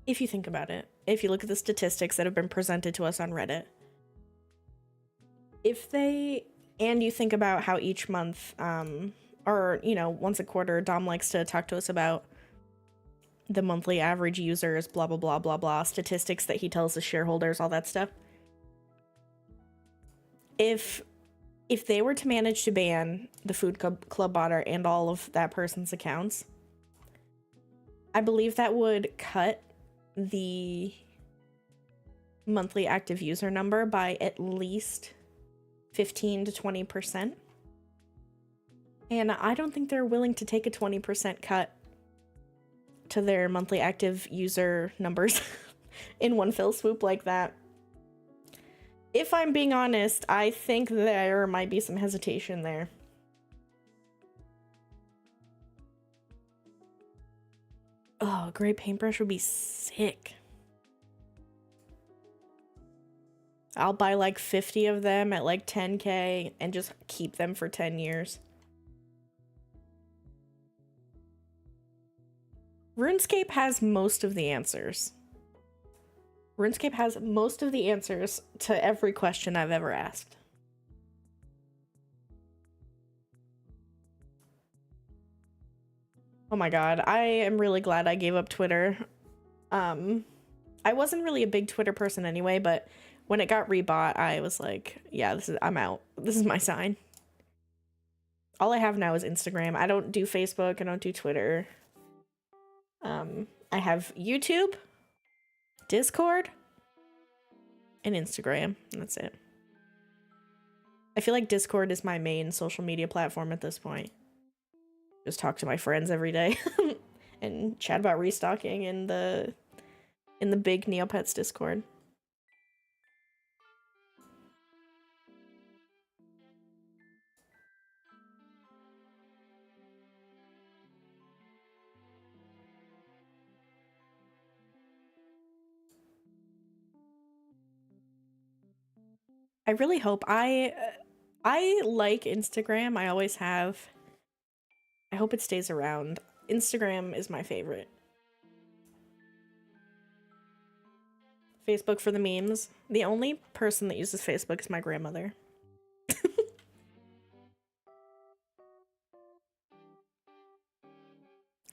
If you think about it, if you look at the statistics that have been presented to us on Reddit, and you think about how each month, or, you know, once a quarter, Dom likes to talk to us about the monthly average users, blah, blah, blah, blah, blah, statistics that he tells the shareholders, all that stuff. If they were to manage to ban the Food Club botter and all of that person's accounts, I believe that would cut the monthly active user number by at least 15 to 20%. And I don't think they're willing to take a 20% cut to their monthly active user numbers in one fell swoop like that. If I'm being honest, I think there might be some hesitation there. Oh, a gray paintbrush would be sick. I'll buy like 50 of them at like 10K and just keep them for 10 years. RuneScape has most of the answers. RuneScape has most of the answers to every question I've ever asked. Oh my god, I am really glad I gave up Twitter. I wasn't really a big Twitter person anyway, but when it got rebought, I was like, yeah, I'm out. This is my sign. All I have now is Instagram. I don't do Facebook, I don't do Twitter. I have YouTube, Discord, and Instagram, and that's it. I feel like Discord is my main social media platform at this point. Just talk to my friends every day and chat about restocking in the big Neopets Discord. I really hope I like Instagram. I always have. I hope it stays around. Instagram is my favorite. Facebook for the memes. The only person that uses Facebook is my grandmother.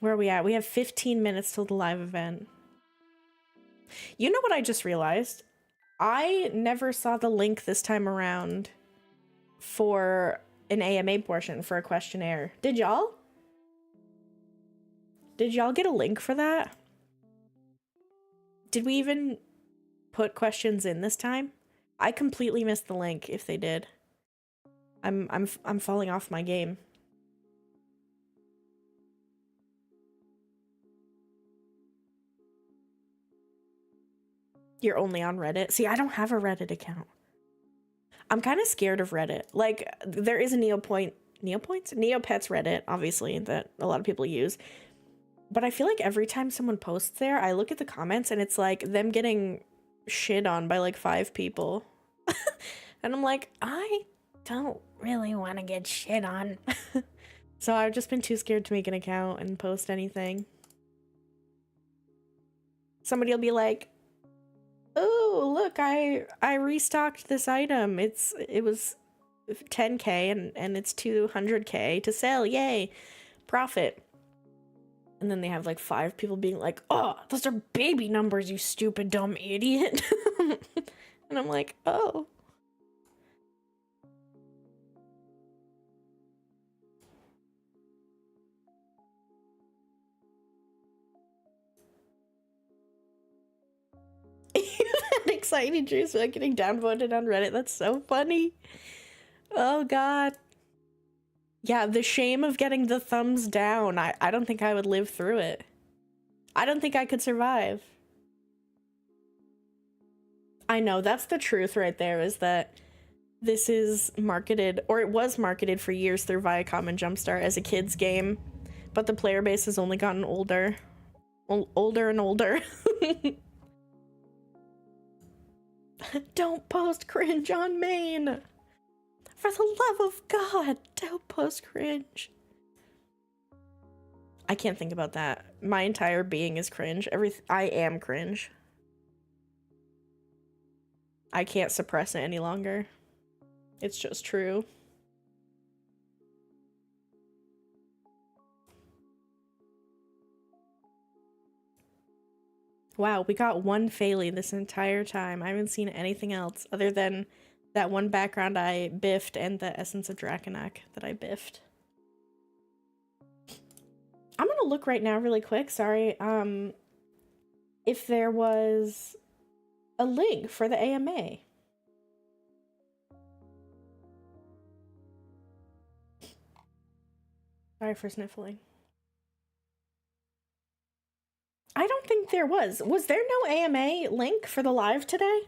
Where are we at? We have 15 minutes till the live event. You know what I just realized? I never saw the link this time around for an AMA portion for a questionnaire. Did y'all? Did y'all get a link for that? Did we even put questions in this time? I completely missed the link if they did. I'm falling off my game. You're only on Reddit? See, I don't have a Reddit account. I'm kind of scared of Reddit. Like, there is a Neopets Reddit, obviously, that a lot of people use. But I feel like every time someone posts there, I look at the comments and it's like them getting shit on by like 5 people. And I'm like, I don't really want to get shit on. So I've just been too scared to make an account and post anything. Somebody will be like, oh, look, I restocked this item. It was 10K and it's 200K to sell. Yay, profit. And then they have like 5 people being like, oh, those are baby numbers, you stupid dumb idiot. And I'm like, oh. That exciting juice about getting downvoted on Reddit. That's so funny. Oh god. Yeah, the shame of getting the thumbs down. I don't think I would live through it. I don't think I could survive. I know, that's the truth right there, is that this is marketed, or it was marketed for years through Viacom and Jumpstart as a kid's game, but the player base has only gotten older. Older and older. Don't post cringe on main! For the love of God, don't post cringe. I can't think about that. My entire being is cringe. I am cringe. I can't suppress it any longer. It's just true. Wow, we got one Phaley this entire time. I haven't seen anything else other than that one background I biffed and the Essence of Draconac that I biffed. I'm gonna look right now really quick, sorry. If there was a link for the AMA. Sorry for sniffling. I don't think there was. Was there no AMA link for the live today?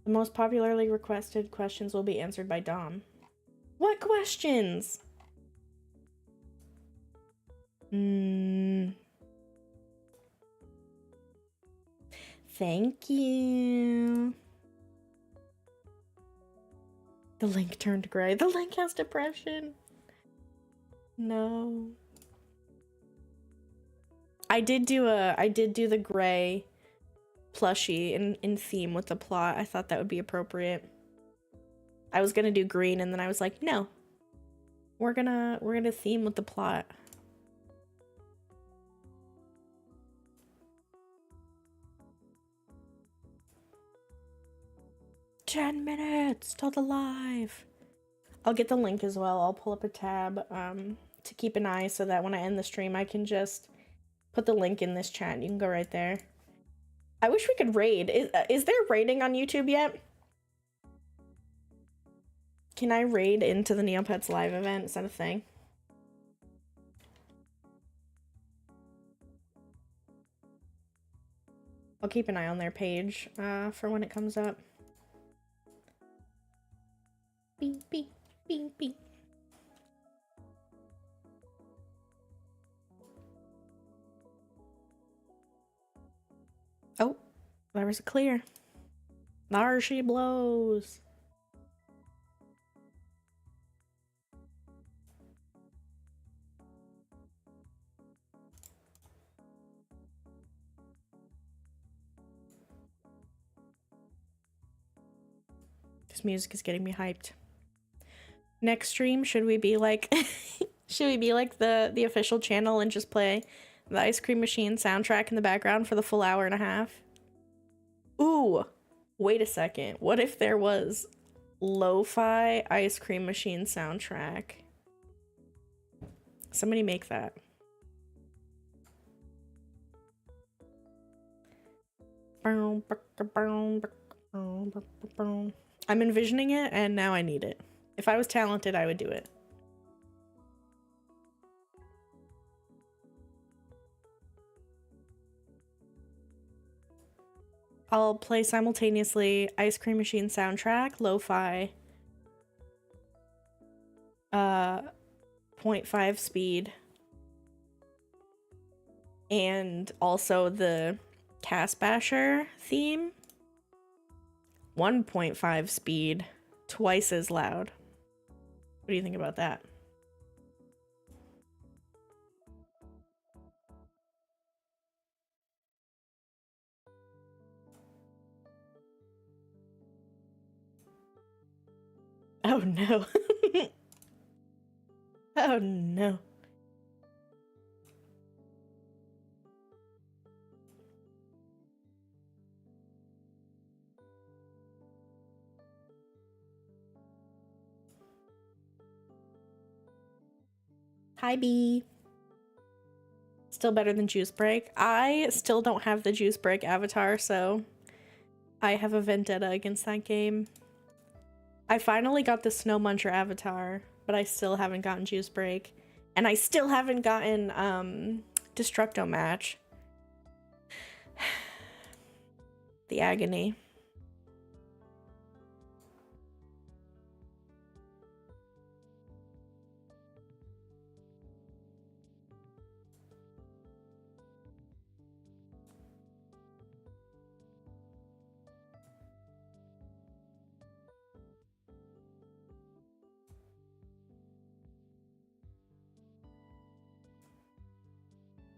The most popularly requested questions will be answered by Dom. What questions? Thank you. The link turned gray. The link has depression. No. I did do the gray plushie in theme with the plot. I thought that would be appropriate. I was gonna do green and then I was like, no. We're gonna theme with the plot. "10 minutes till the live." I'll get the link as well. I'll pull up a tab to keep an eye so that when I end the stream I can just put the link in this chat. You can go right there. I wish we could raid. Is there raiding on YouTube yet? Can I raid into the Neopets live event? Is that a thing? I'll keep an eye on their page for when it comes up. Beep, beep, beep, beep. Oh, there was a clear. There she blows. This music is getting me hyped. Next stream, should we be like should we be like the official channel and just play the Ice Cream Machine soundtrack in the background for the full hour and a half? Ooh, wait a second. What if there was lo-fi Ice Cream Machine soundtrack? Somebody make that. I'm envisioning it and now I need it. If I was talented, I would do it. I'll play simultaneously Ice Cream Machine soundtrack, lo-fi, 0.5 speed, and also the Cast Basher theme, 1.5 speed, twice as loud. What do you think about that? Oh no. Oh no. Hi, B. Still better than Juice Break. I still don't have the Juice Break avatar, so I have a vendetta against that game. I finally got the Snow Muncher avatar, but I still haven't gotten Juice Break. And I still haven't gotten Destructo Match. The agony.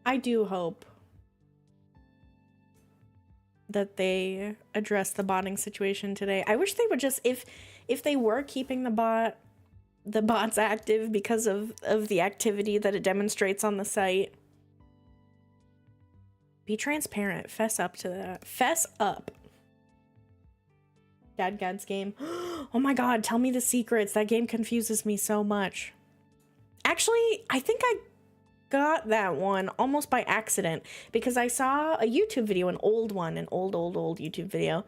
I do hope that they address the botting situation today. I wish they would just, if they were keeping the bots active because of the activity that it demonstrates on the site, be transparent. Fess up to that. Fess up. Gad's game. Oh my god, tell me the secrets. That game confuses me so much. Actually, I think got that one almost by accident because I saw a YouTube video, an old one, an old YouTube video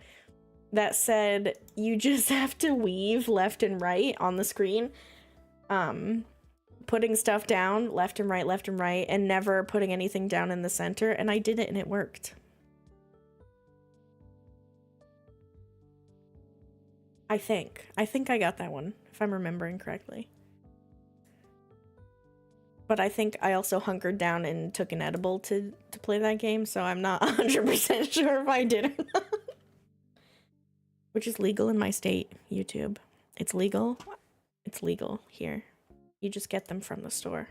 that said you just have to weave left and right on the screen, putting stuff down left and right, and never putting anything down in the center, and I did it and it worked. I think I got that one, if I'm remembering correctly. But I think I also hunkered down and took an edible to play that game, so I'm not 100% sure if I did or not. Which is legal in my state, YouTube. It's legal. It's legal here. You just get them from the store.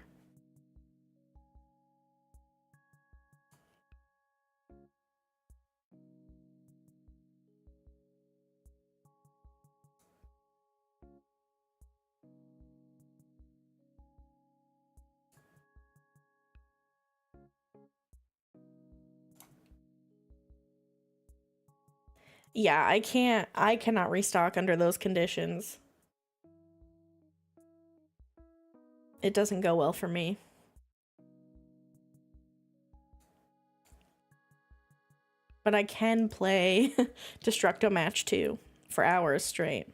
Yeah, I cannot restock under those conditions. It doesn't go well for me. But I can play Destructo Match 2 for hours straight.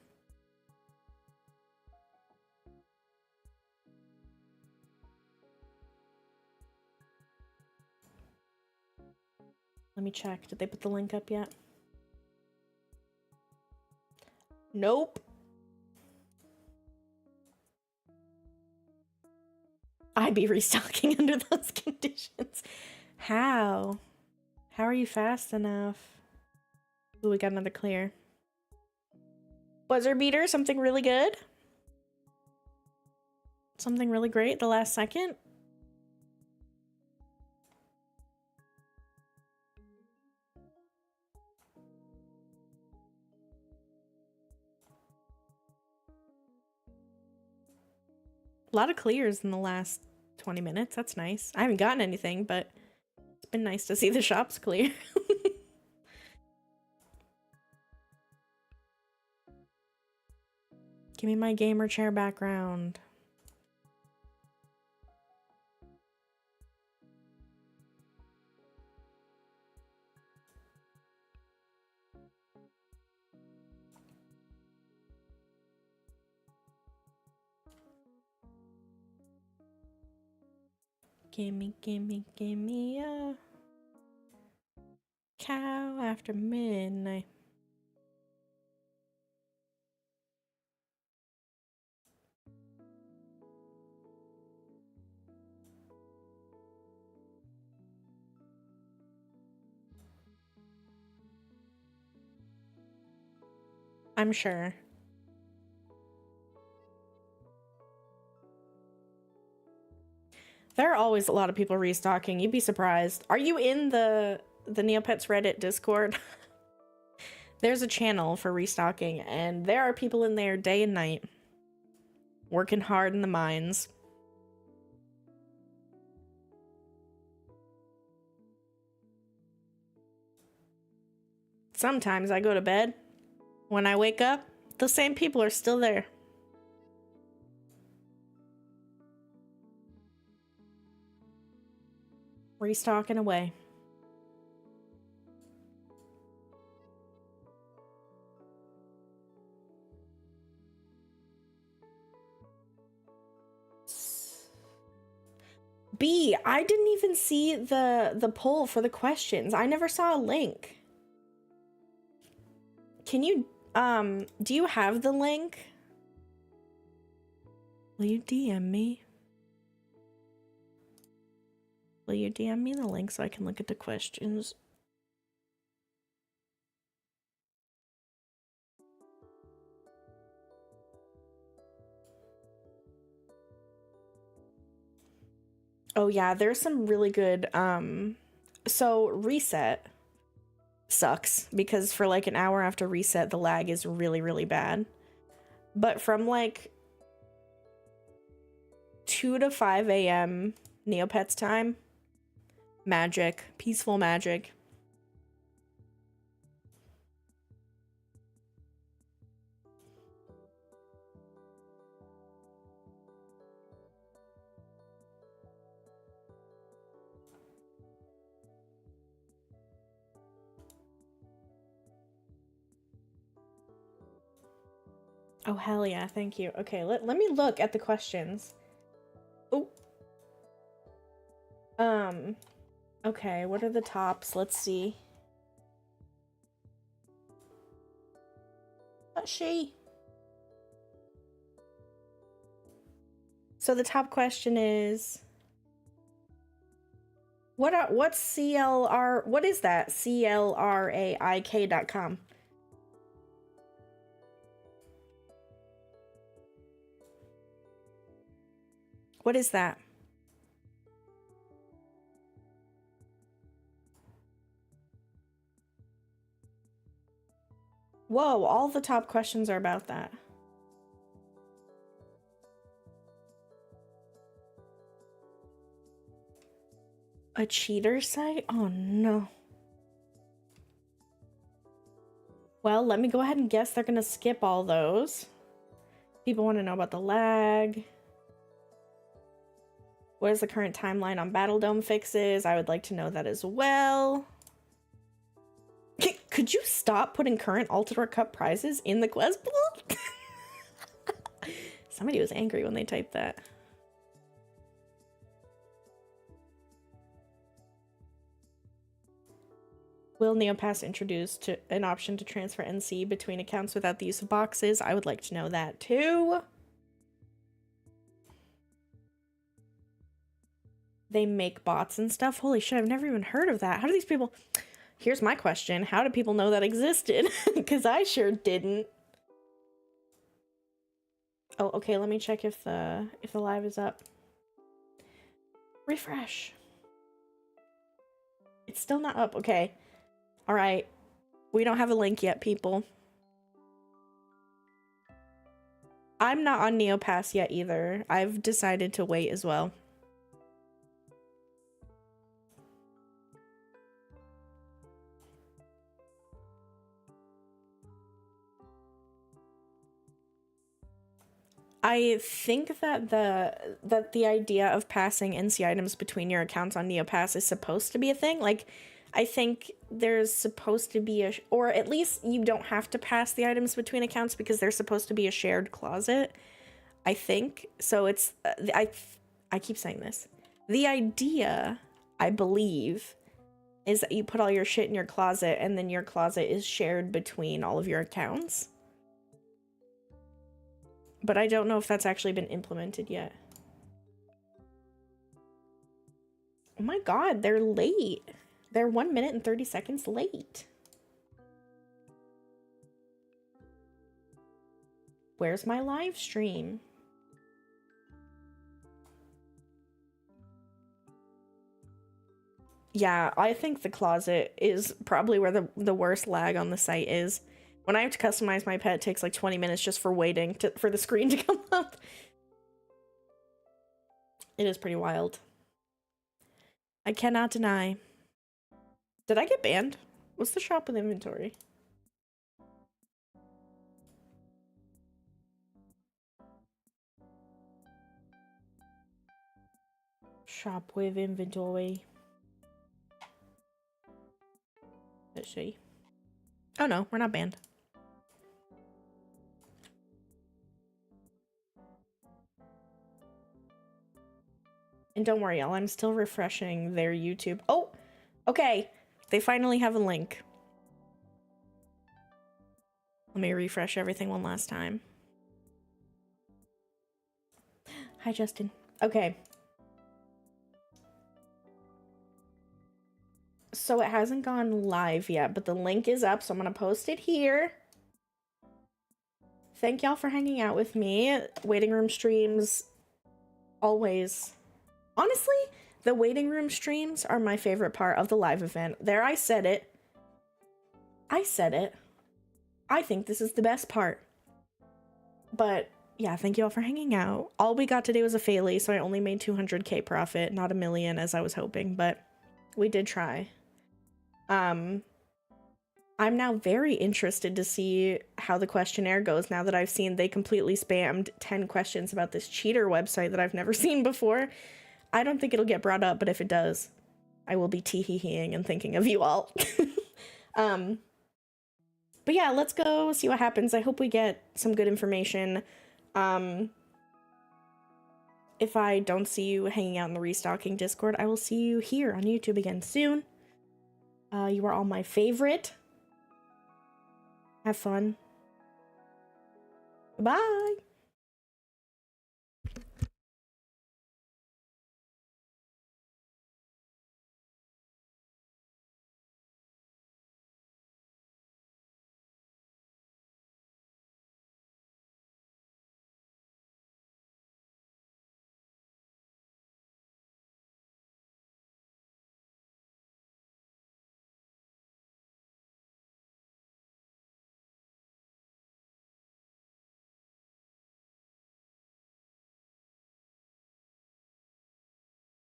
Let me check. Did they put the link up yet? Nope. I'd be restocking under those conditions. How? How are you fast enough? Ooh, we got another clear. Buzzer beater, something really good? Something really great the last second? A lot of clears in the last 20 minutes. That's nice. I haven't gotten anything, but it's been nice to see the shops clear. Give me my gamer chair background. Gimme a cow after midnight. I'm sure. There are always a lot of people restocking. You'd be surprised. Are you in the Neopets Reddit Discord? There's a channel for restocking, and there are people in there day and night working hard in the mines. Sometimes I go to bed. When I wake up, the same people are still there. Restocking away. B, I didn't even see the poll for the questions. I never saw a link. Can you, do you have the link? Will you DM me? Will you DM me the link so I can look at the questions? Oh yeah, there's some really good, so reset sucks because for like an hour after reset, the lag is really, really bad. But from like 2 to 5 a.m. Neopets time, magic, peaceful magic. Oh, hell yeah, thank you. Okay, let me look at the questions. Oh. Okay, what are the tops? Let's see. She. So the top question is, what's CLR, what is that? CLRAIK.com. What is that? Whoa, all the top questions are about that. A cheater site? Oh no. Well, let me go ahead and guess they're gonna skip all those. People want to know about the lag. What is the current timeline on Battle Dome fixes? I would like to know that as well. Could you stop putting current Ultimate Cup prizes in the quest pool? Somebody was angry when they typed that. Will Neopets introduce an option to transfer NC between accounts without the use of boxes? I would like to know that too. They make bots and stuff? Holy shit, I've never even heard of that. How do these people... Here's my question. How do people know that existed? Because I sure didn't. Oh, okay, let me check if the live is up. Refresh. It's still not up. Okay. All right. We don't have a link yet, people. I'm not on Neopets yet either. I've decided to wait as well. I think that the idea of passing NC items between your accounts on Neopets is supposed to be a thing. Like, I think there's supposed to be or at least you don't have to pass the items between accounts because there's supposed to be a shared closet. I think so. It's I keep saying this. The idea, I believe, is that you put all your shit in your closet and then your closet is shared between all of your accounts. But I don't know if that's actually been implemented yet. Oh my god, they're late. They're 1 minute and 30 seconds late. Where's my live stream? Yeah, I think the closet is probably where the worst lag on the site is. When I have to customize my pet, it takes like 20 minutes just for waiting for the screen to come up. It is pretty wild. I cannot deny. Did I get banned? What's the shop with inventory? Shop with inventory. Let's see. Oh no, we're not banned. And don't worry, y'all, I'm still refreshing their YouTube. Oh, okay. They finally have a link. Let me refresh everything one last time. Hi, Justin. Okay. So it hasn't gone live yet, but the link is up, so I'm gonna post it here. Thank y'all for hanging out with me. Waiting room streams, always. Honestly, the waiting room streams are my favorite part of the live event. There, I said it. I said it. I think this is the best part. But yeah, thank you all for hanging out. All we got today was a Fairy, so I only made 200k profit, not a million as I was hoping, but we did try. I'm now very interested to see how the questionnaire goes now that I've seen they completely spammed 10 questions about this cheater website that I've never seen before. I don't think it'll get brought up, but if it does, I will be tee-hee-heeing and thinking of you all. But yeah, let's go see what happens. I hope we get some good information. If I don't see you hanging out in the Restocking Discord, I will see you here on YouTube again soon. You are all my favorite. Have fun. Bye.